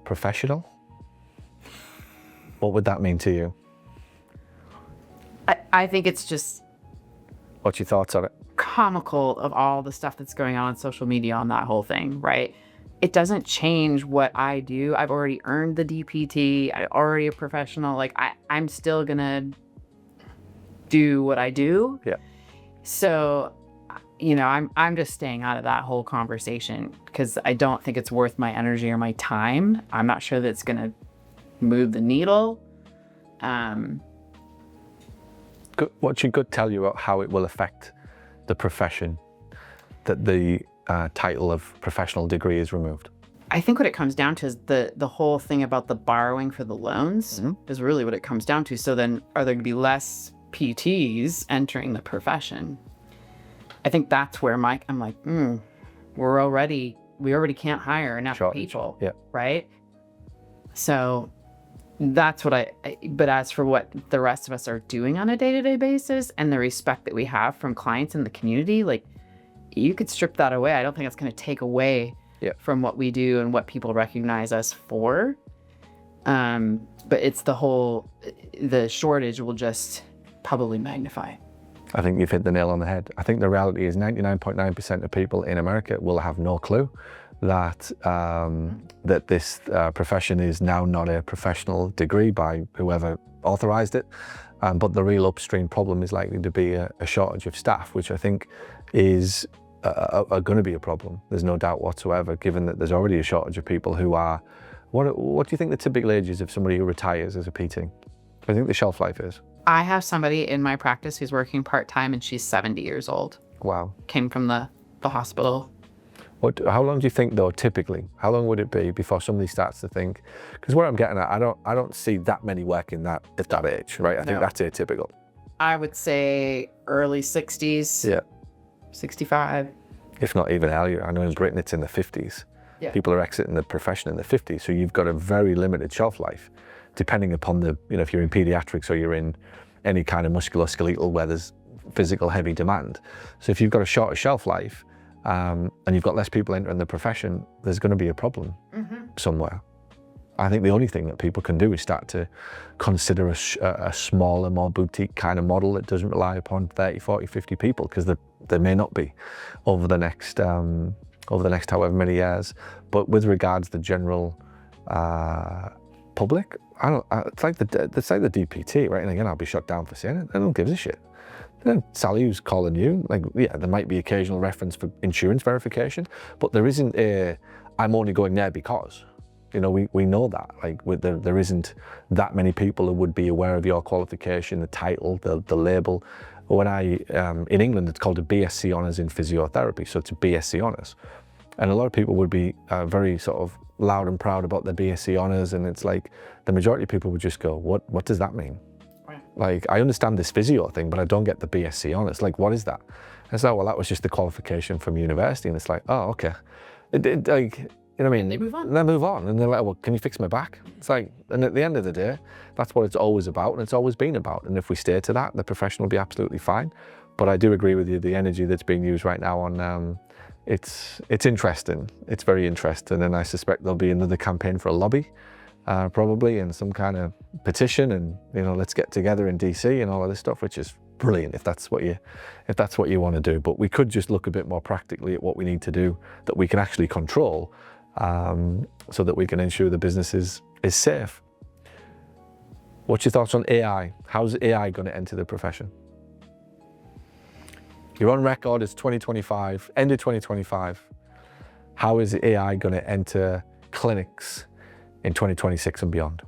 professional, what would that mean to you? I think it's just... What's your thoughts on it? Comical of all the stuff that's going on social media on that whole thing, right? It doesn't change what I do. I've already earned the DPT. I'm already a professional. Like, I'm still gonna do what I do. Yeah. So, I'm just staying out of that whole conversation because I don't think it's worth my energy or my time. I'm not sure that it's gonna move the needle. What should gut tell you about how it will affect the profession that the title of professional degree is removed? I think what it comes down to is the whole thing about the borrowing for the loans is really what it comes down to. So then are there going to be less PTs entering the profession? I think that's where I'm like, we already can't hire enough people, right? So that's what but as for what the rest of us are doing on a day-to-day basis and the respect that we have from clients in the community, like you could strip that away. I don't think it's going to take away from what we do and what people recognize us for. But it's the shortage will just probably magnify. I think you've hit the nail on the head. I think the reality is 99.9% of people in America will have no clue that that this profession is now not a professional degree by whoever authorized it. But the real upstream problem is likely to be a shortage of staff, which I think is going to be a problem. There's no doubt whatsoever, given that there's already a shortage of people who are, what do you think the typical age is of somebody who retires as a PT? I think the shelf life is. I have somebody in my practice who's working part-time and she's 70 years old. Wow. Came from the hospital. How long do you think though, typically? How long would it be before somebody starts to think, because where I'm getting at, I don't see that many working at that age, right? I think that's atypical. I would say early 60s. Yeah. 65. If not even earlier. I know in Britain it's in the 50s. Yeah. People are exiting the profession in the 50s, so you've got a very limited shelf life, depending upon if you're in pediatrics or you're in any kind of musculoskeletal where there's physical heavy demand. So if you've got a shorter shelf life and you've got less people entering the profession, there's going to be a problem somewhere. I think the only thing that people can do is start to consider a smaller, more boutique kind of model that doesn't rely upon 30, 40, 50 people, because there may not be over the next however many years. But with regards to the general public, it's like the DPT, right? And again, I'll be shut down for saying it. No one gives a shit. Then Sally, who's calling you, like, yeah, there might be occasional reference for insurance verification, but there isn't I'm only going there because. We know that, like, there isn't that many people who would be aware of your qualification, the title, the label. When in England, it's called a BSc Honours in physiotherapy, so it's a BSc Honours. And a lot of people would be very sort of loud and proud about their BSc Honours, and it's like, the majority of people would just go, what does that mean? Right. Like, I understand this physio thing, but I don't get the BSc Honours. Like, what is that? And it's like, well, that was just the qualification from university. And it's like, oh, okay. You know what I mean? They move on. They move on, and they're like, well, can you fix my back? It's like, and at the end of the day, that's what it's always about, and it's always been about. And if we stay to that, the profession will be absolutely fine. But I do agree with you, the energy that's being used right now on, it's interesting. It's very interesting, and I suspect there'll be another campaign for a lobby, probably, and some kind of petition, and let's get together in DC and all of this stuff, which is brilliant if that's what you want to do. But we could just look a bit more practically at what we need to do that we can actually control. So that we can ensure the business is safe. What's your thoughts on AI? How's AI going to enter the profession? You're on record, it's 2025, end of 2025. How is AI going to enter clinics in 2026 and beyond?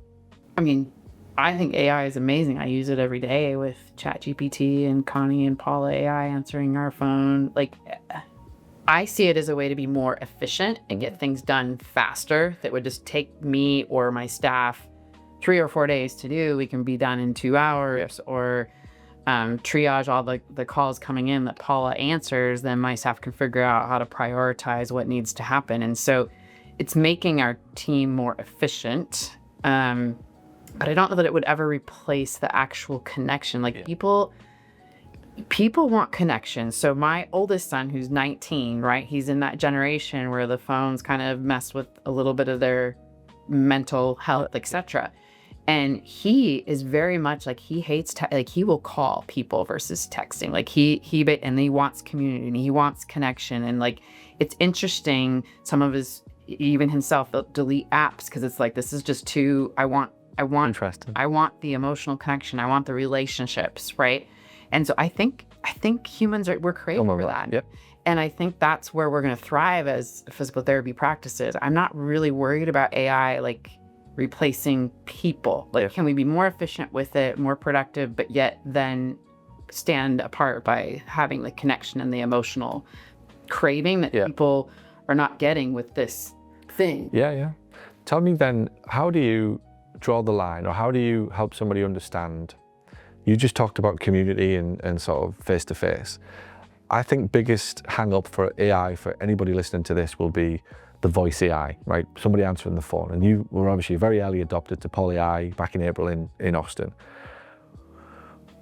I mean, I think AI is amazing. I use it every day with ChatGPT and Connie and Paula AI answering our phone. Like, I see it as a way to be more efficient and get things done faster that would just take me or my staff 3 or 4 days to do. We can be done in 2 hours, or triage all the calls coming in that Paula answers. Then my staff can figure out how to prioritize what needs to happen. And so it's making our team more efficient. But I don't know that it would ever replace the actual connection. Like, people want connection. So my oldest son, who's 19, right? He's in that generation where the phones kind of mess with a little bit of their mental health, etc. And he is very much like, he hates, like, he will call people versus texting. Like, he wants community and he wants connection. And like, it's interesting. Some of even himself, they'll delete apps because it's like, this is just too, I want the emotional connection. I want the relationships, right? And so I think humans we're created for that. Yep. And I think that's where we're going to thrive as physical therapy practices. I'm not really worried about AI, like, replacing people. Like, can we be more efficient with it, more productive, but yet then stand apart by having the connection and the emotional craving that people are not getting with this thing. Yeah, yeah. Tell me then, how do you draw the line, or how do you help somebody understand? You just talked about community and sort of face-to-face. I think biggest hang up for AI, for anybody listening to this, will be the voice AI, right? Somebody answering the phone. And you were obviously very early adopted to Poly AI back in April in Austin.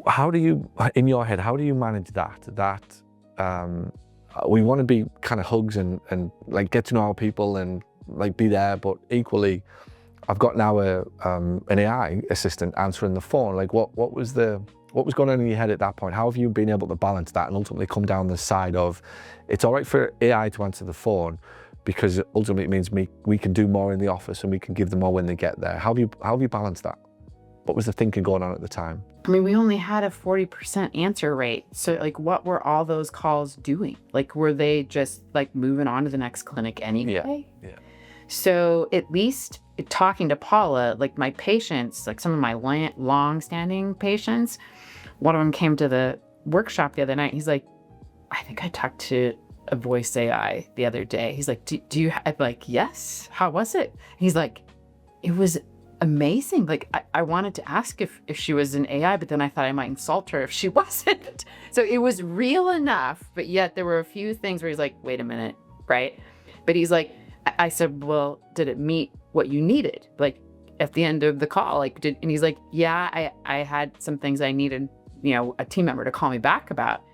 How do you, in your head, how do you manage that? We want to be kind of hugs and like get to know our people and like be there, but equally, I've got now an AI assistant answering the phone. Like what was going on in your head at that point? How have you been able to balance that and ultimately come down the side of, it's all right for AI to answer the phone because ultimately it means we can do more in the office and we can give them more when they get there. How have you balanced that? What was the thinking going on at the time? I mean, we only had a 40% answer rate. So like, what were all those calls doing? Like, were they just like moving on to the next clinic anyway? Yeah. So at least talking to Paula, like my patients, like some of my long-standing patients, one of them came to the workshop the other night. He's like, I think I talked to a voice AI the other day. He's like, do you I'm like, yes. How was it? He's like, it was amazing. Like I wanted to ask if she was an AI, but then I thought I might insult her if she wasn't. So it was real enough, but yet there were a few things where he's like, wait a minute, right? But he's like, I said, well, did it meet what you needed? Like at the end of the call, like and he's like, yeah, I had some things I needed, a team member to call me back about,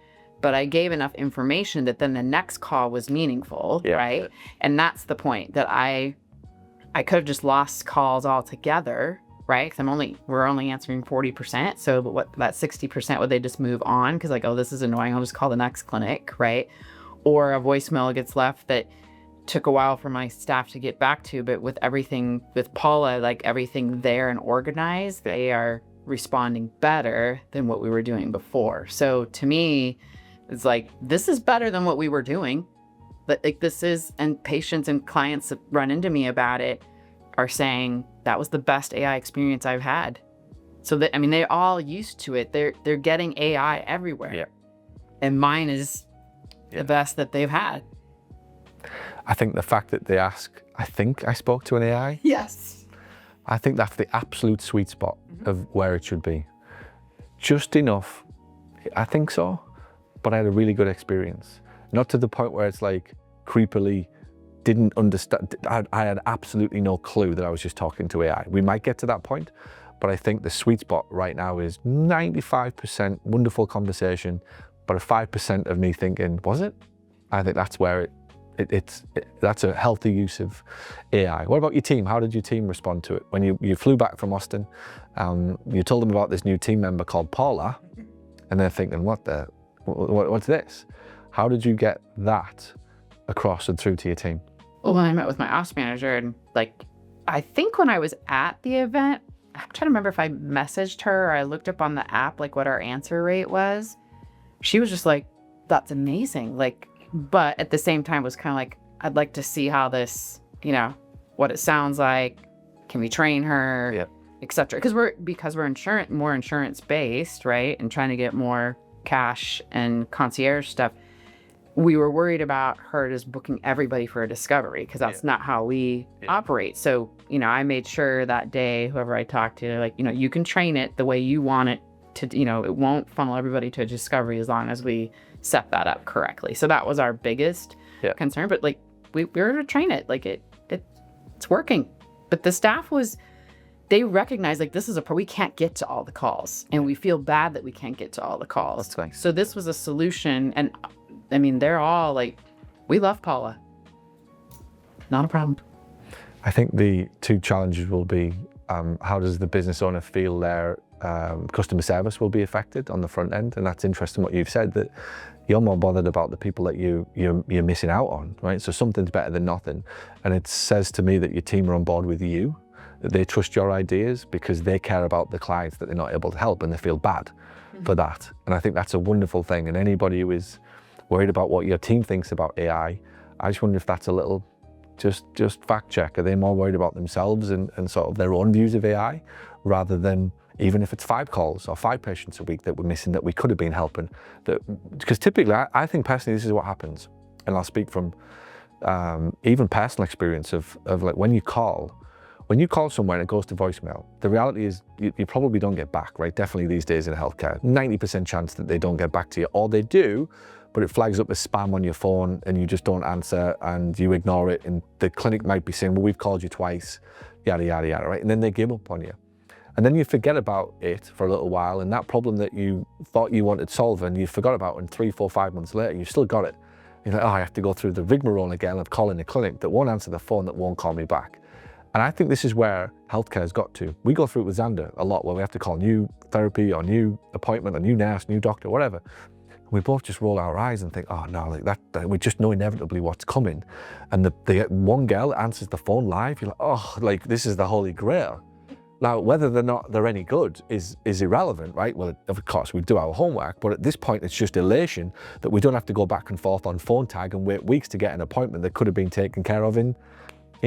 but I gave enough information that then the next call was meaningful, right? And that's the point, that I could have just lost calls altogether, right? Because we're only answering 40%. So what, that 60%, would they just move on? Because like, oh, this is annoying, I'll just call the next clinic, right? Or a voicemail gets left that took a while for my staff to get back to, but with everything with Paula, like everything there and organized, they are responding better than what we were doing before. So to me, it's like, this is better than what we were doing. But like this is, and patients and clients that run into me about it are saying that was the best AI experience I've had. So that, I mean, they're all used to it. They're getting AI everywhere. Yeah. And mine is the best that they've had. I think the fact that they ask, I think I spoke to an AI. Yes. I think that's the absolute sweet spot of where it should be. Just enough, I think so, but I had a really good experience. Not to the point where it's like creepily didn't understand. I had absolutely no clue that I was just talking to AI. We might get to that point, but I think the sweet spot right now is 95% wonderful conversation, but a 5% of me thinking, was it? I think that's where that's a healthy use of AI. What about your team? How did your team respond to it? When you flew back from Austin, you told them about this new team member called Paula, and they're thinking, what's this? How did you get that across and through to your team? Well, when I met with my ops manager, and like, I think when I was at the event, I'm trying to remember if I messaged her or I looked up on the app, like what our answer rate was. She was just like, that's amazing. Like, but at the same time was kind of like, I'd like to see how this, what it sounds like. Can we train her, et cetera? Because we're more insurance based, right? And trying to get more cash and concierge stuff. We were worried about her just booking everybody for a discovery, because that's not how we operate. So, I made sure that day, whoever I talked to, like, you can train it the way you want it to, it won't funnel everybody to a discovery as long as we set that up correctly. So that was our biggest concern. But like, we were to train it, like it's working. But the staff they recognize, like, this is we can't get to all the calls, and we feel bad that we can't get to all the calls. That's nice. So this was a solution. And I mean, they're all like, we love Paula. Not a problem. I think the two challenges will be, how does the business owner feel their customer service will be affected on the front end? And that's interesting what you've said, that you're more bothered about the people that you're missing out on, right? So something's better than nothing. And it says to me that your team are on board with you, that they trust your ideas because they care about the clients that they're not able to help, and they feel bad for that. And I think that's a wonderful thing. And anybody who is worried about what your team thinks about AI, I just wonder if that's a little, just fact check. Are they more worried about themselves and sort of their own views of AI, rather than, even if it's 5 calls or 5 patients a week that we're missing that we could have been helping? Because typically, I think personally, this is what happens. And I'll speak from even personal experience of like when you call somewhere and it goes to voicemail, the reality is you probably don't get back, right? Definitely these days in healthcare, 90% chance that they don't get back to you, or they do, but it flags up as spam on your phone and you just don't answer and you ignore it, and the clinic might be saying, well, we've called you twice, yada, yada, yada, right? And then they give up on you. And then you forget about it for a little while, and that problem that you thought you wanted solving, you forgot about, and 3, 4, 5 months later, you've still got it. You're like, oh, I have to go through the rigmarole again of calling a clinic that won't answer the phone, that won't call me back. And I think this is where healthcare has got to. We go through it with Xander a lot, where we have to call new therapy or new appointment, or new nurse, new doctor, whatever. We both just roll our eyes and think, oh no, like that we just know inevitably what's coming. And the one girl that answers the phone live, you're like, oh, like this is the holy grail. Now, whether or not they're any good is irrelevant, right? Well, of course, we do our homework, but at this point, it's just elation that we don't have to go back and forth on phone tag and wait weeks to get an appointment that could have been taken care of in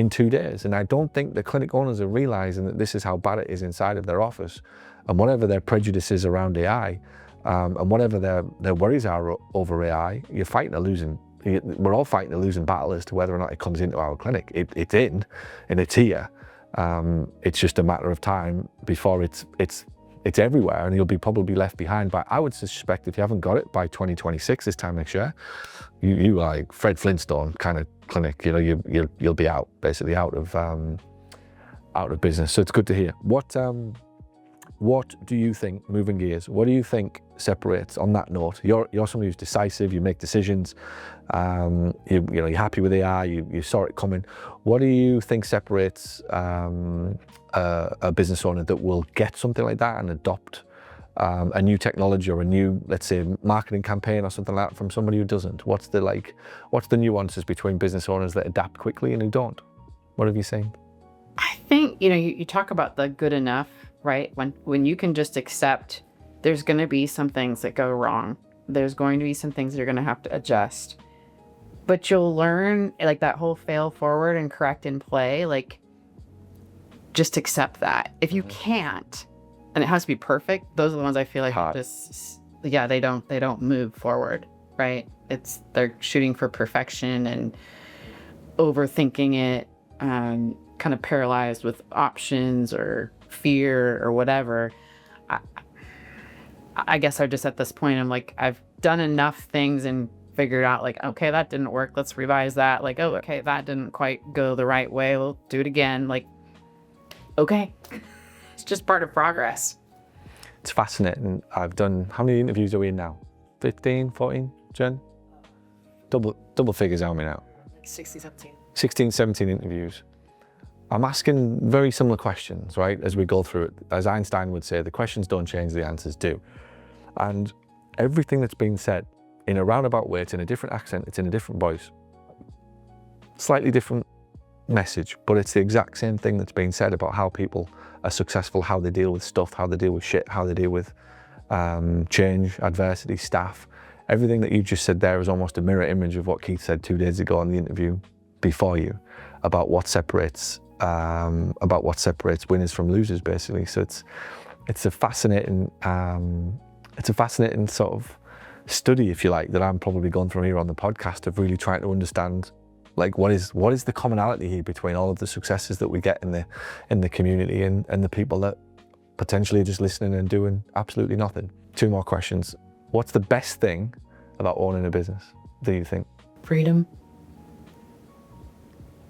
2 days. And I don't think the clinic owners are realizing that this is how bad it is inside of their office, and whatever their prejudices around AI, and whatever their worries are over AI, we're all fighting a losing battle as to whether or not it comes into our clinic. It's in, and it's here. It's just a matter of time before it's everywhere, and you'll be probably left behind. But I would suspect if you haven't got it by 2026, this time next year, you are like Fred Flintstone kind of clinic. You know, you'll be basically out of business. So it's good to hear. What do you think, moving gears, what do you think separates, on that note, you're somebody who's decisive, you make decisions, you're happy with AI, you saw it coming. What do you think separates a business owner that will get something like that and adopt a new technology or a new, let's say, marketing campaign or something like that from somebody who doesn't? What's the nuances between business owners that adapt quickly and who don't? What have you seen? I think, you talk about the good enough, right? When you can just accept there's going to be some things that go wrong. There's going to be some things that you're going to have to adjust. But you'll learn, like that whole fail forward and correct and play, like just accept that. If you can't, and it has to be perfect, those are the ones I feel like they don't move forward, right? They're shooting for perfection and overthinking it, kind of paralyzed with options or fear or whatever. I guess I'm just at this point, I'm like, I've done enough things and figured out like, okay, that didn't work. Let's revise that. Like, oh, okay, that didn't quite go the right way. We'll do it again. Like, okay, it's just part of progress. It's fascinating. I've done, how many interviews are we in now? 15, 14, Jen? Double figures, how many now? 16, 17 interviews. I'm asking very similar questions, right, as we go through it. As Einstein would say, the questions don't change, the answers do. And everything that's been said in a roundabout way, it's in a different accent, it's in a different voice, slightly different message, but it's the exact same thing that's being said about how people are successful, how they deal with stuff, how they deal with shit, how they deal with change, adversity, staff. Everything that you just said there is almost a mirror image of what Keith said 2 days ago on the interview before you, about what separates winners from losers, basically. So it's a fascinating sort of study, if you like, that I'm probably going through here on the podcast, of really trying to understand, like, what is the commonality here between all of the successes that we get in the community and the people that potentially are just listening and doing absolutely nothing. 2 more questions. What's the best thing about owning a business, do you think? Freedom.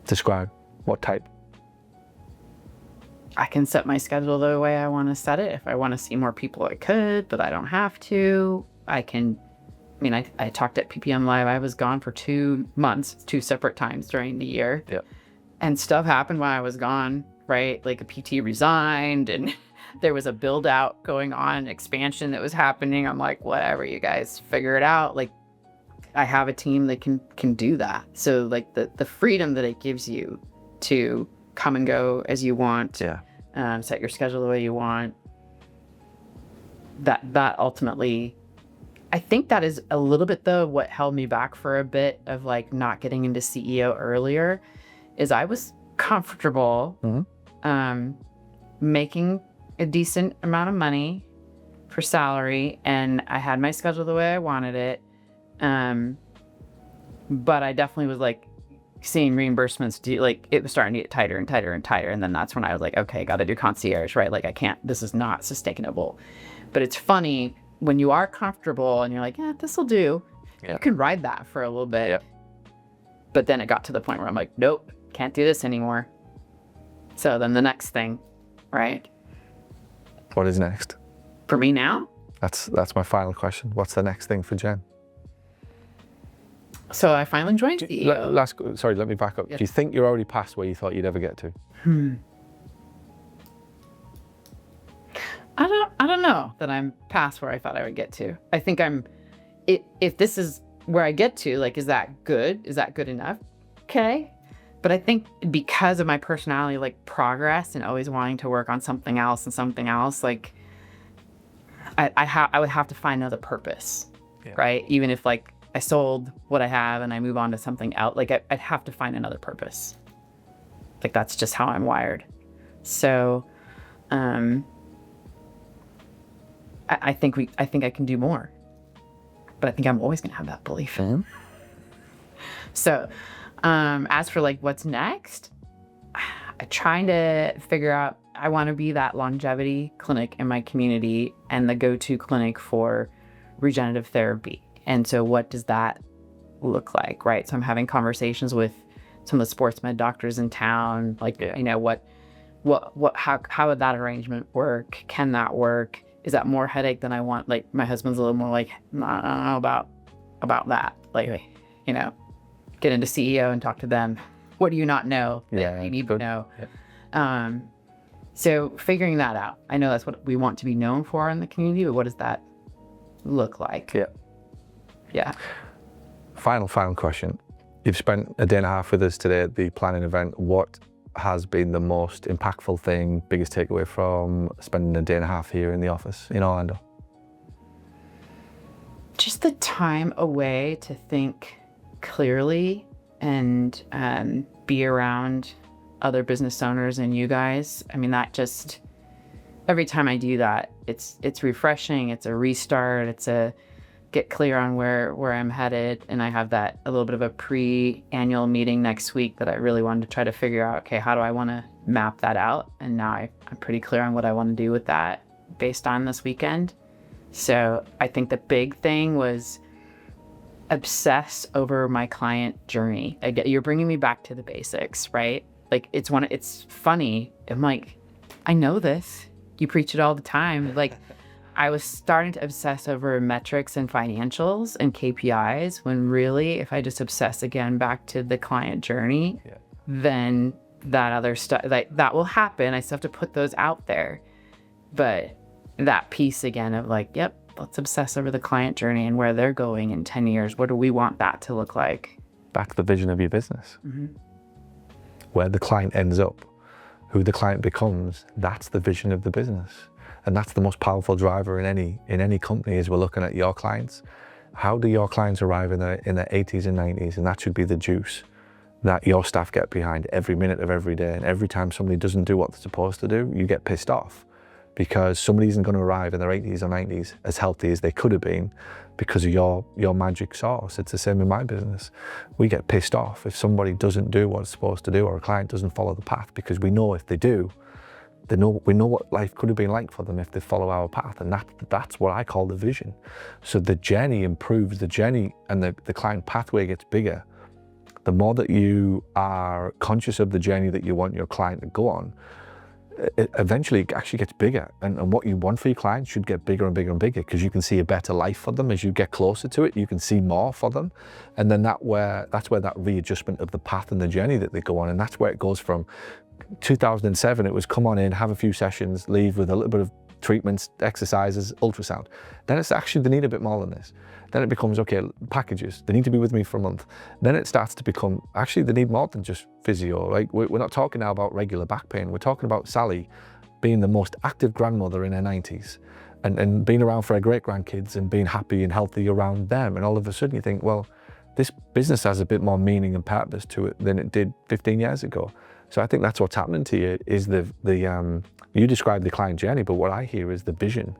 Describe. What type? I can set my schedule the way I want to set it. If I want to see more people, I could, but I don't have to. I talked at PPM Live. I was gone for 2 months, 2 separate times during the year. Yep. And stuff happened while I was gone, right? Like a PT resigned and there was a build out going on, expansion that was happening. I'm like, whatever, you guys figure it out. Like, I have a team that can do that. So like the freedom that it gives you to come and go as you want, set your schedule the way you want. That ultimately, I think that is a little bit though what held me back for a bit of like not getting into CEO earlier, is I was comfortable making a decent amount of money for salary, and I had my schedule the way I wanted it. But I definitely was like seeing reimbursements it was starting to get tighter and tighter and tighter. And then that's when I was like, okay, got to do concierge, right? Like I can't, this is not sustainable. But it's funny when you are comfortable and you're like, yeah, this will do. Yeah. You can ride that for a little bit. Yeah. But then it got to the point where I'm like, nope, can't do this anymore. So then the next thing, right? What is next? For me now? That's my final question. What's the next thing for Jen? So I finally joined CEO. Sorry, let me back up. Yeah. Do you think you're already past where you thought you'd ever get to? I don't know that I'm past where I thought I would get to. I think if this is where I get to, like, is that good? Is that good enough? Okay. But I think because of my personality, like progress and always wanting to work on something else and something else, like I would have to find another purpose, right? Even if like I sold what I have and I move on to something else, like I'd have to find another purpose. Like that's just how I'm wired. So, I think I can do more, but I think I'm always gonna have that belief. So, as for like what's next, I'm trying to figure out, I want to be that longevity clinic in my community and the go-to clinic for regenerative therapy. And so what does that look like, right? So I'm having conversations with some of the sports med doctors in town, like, you know, how would that arrangement work? Can that work? Is that more headache than I want? Like my husband's a little more like, I don't know about that. Like, you know, get into CEO and talk to them. What do you not know that you need to know? Yeah. So figuring that out. I know that's what we want to be known for in the community, but what does that look like? Yeah. Final question. You've spent a day and a half with us today at the planning event. What has been the most impactful thing, biggest takeaway from spending a day and a half here in the office in Orlando? Just the time away to think clearly and be around other business owners and you guys. I mean, that just, every time I do that, it's refreshing, it's a restart, it's a get clear on where I'm headed. And I have that a little bit of a pre-annual meeting next week that I really wanted to try to figure out, okay, how do I want to map that out? And now I'm pretty clear on what I want to do with that based on this weekend. So I think the big thing was obsess over my client journey. You're bringing me back to the basics, right? Like it's funny. I'm like, I know this. You preach it all the time. Like I was starting to obsess over metrics and financials and KPIs when really, if I just obsess again back to the client journey, then that other stuff, like that will happen. I still have to put those out there. But that piece again of like, yep, let's obsess over the client journey and where they're going in 10 years. What do we want that to look like? Back to the vision of your business. Where the client ends up, who the client becomes, that's the vision of the business. And that's the most powerful driver in any company as we're looking at your clients. How do your clients arrive in their 80s and 90s? And that should be the juice that your staff get behind every minute of every day. And every time somebody doesn't do what they're supposed to do, you get pissed off because somebody isn't going to arrive in their 80s or 90s as healthy as they could have been because of your magic sauce. It's the same in my business. We get pissed off if somebody doesn't do what it's supposed to do or a client doesn't follow the path because we know if they do, we know what life could have been like for them if they follow our path, and that's what I call the vision. So the journey improves, the journey and the client pathway gets bigger. The more that you are conscious of the journey that you want your client to go on, it eventually actually gets bigger, and what you want for your clients should get bigger and bigger and bigger because you can see a better life for them as you get closer to it. You can see more for them, and then that's where that readjustment of the path and the journey that they go on, and that's where it goes from 2007. It was come on in, have a few sessions, leave with a little bit of treatments, exercises, ultrasound. Then it's actually they need a bit more than this. Then it becomes, okay, packages, they need to be with me for a month. Then it starts to become, actually they need more than just physio. Like we're not talking now about regular back pain. We're talking about Sally being the most active grandmother in her 90s and being around for her great grandkids and being happy and healthy around them. And all of a sudden you think, well, this business has a bit more meaning and purpose to it than it did 15 years ago. So I think that's what's happening to you is you describe the client journey, but what I hear is the vision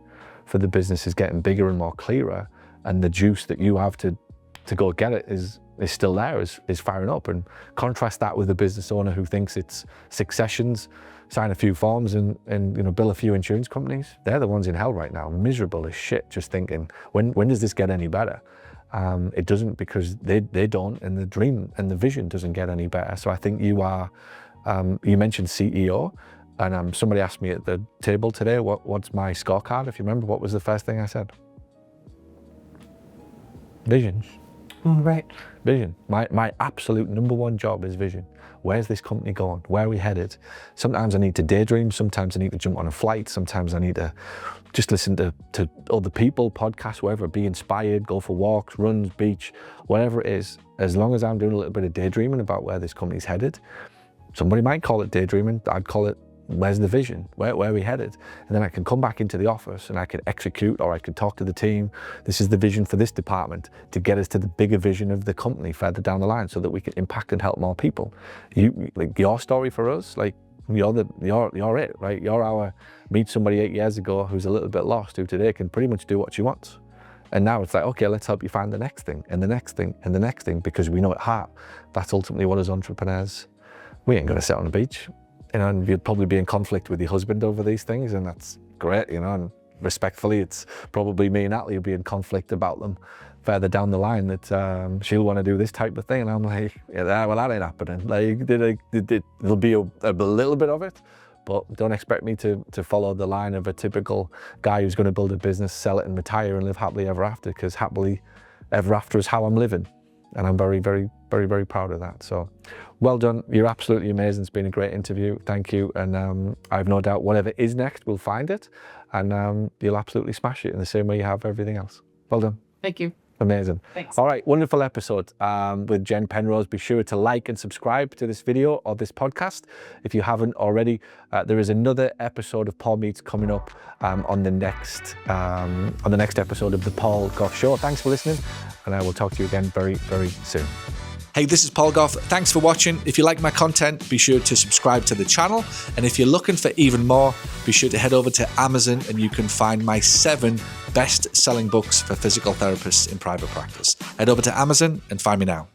for the business is getting bigger and more clearer, and the juice that you have to to go get it is still there, is firing up. And contrast that with a business owner who thinks it's successions, sign a few forms and bill a few insurance companies. They're the ones in hell right now, miserable as shit, just thinking, when does this get any better? It doesn't, because they don't, and the dream and the vision doesn't get any better. So I think you are, you mentioned CEO, and somebody asked me at the table today, what's my scorecard? If you remember, what was the first thing I said? Vision. Right. Vision. My absolute number one job is vision. Where's this company going? Where are we headed? Sometimes I need to daydream. Sometimes I need to jump on a flight. Sometimes I need to just listen to other people, podcasts, whatever, be inspired, go for walks, runs, beach, whatever it is. As long as I'm doing a little bit of daydreaming about where this company's headed, somebody might call it daydreaming. I'd call it, where's the vision? Where are we headed? And then I can come back into the office and I can execute, or I can talk to the team. This is the vision for this department to get us to the bigger vision of the company further down the line, so that we can impact and help more people. Like your story for us, like you're it, right? You're our meet somebody 8 years ago who's a little bit lost, who today can pretty much do what she wants. And now it's like, okay, let's help you find the next thing and the next thing and the next thing, because we know at heart that's ultimately what, as entrepreneurs, we ain't gonna sit on the beach. And you'd probably be in conflict with your husband over these things, and that's great, and respectfully, it's probably me and Natalie will be in conflict about them further down the line, that she'll want to do this type of thing, and I'm like, yeah, well, that ain't happening. Like, there'll be a little bit of it, but don't expect me to follow the line of a typical guy who's going to build a business, sell it and retire and live happily ever after, because happily ever after is how I'm living. And I'm very, very, very, very proud of that. So well done. You're absolutely amazing. It's been a great interview. Thank you. And I have no doubt whatever is next, we'll find it. And you'll absolutely smash it in the same way you have everything else. Well done. Thank you. Amazing. Thanks. All right, wonderful episode with Jen Penrose. Be sure to like and subscribe to this video or this podcast if you haven't already. There is another episode of Paul Meets coming up on the next episode of the Paul Gough Show. Thanks for listening, and I will talk to you again very, very soon. Hey, this is Paul Gough. Thanks for watching. If you like my content, be sure to subscribe to the channel. And if you're looking for even more, be sure to head over to Amazon and you can find my 7 best-selling books for physical therapists in private practice. Head over to Amazon and find me now.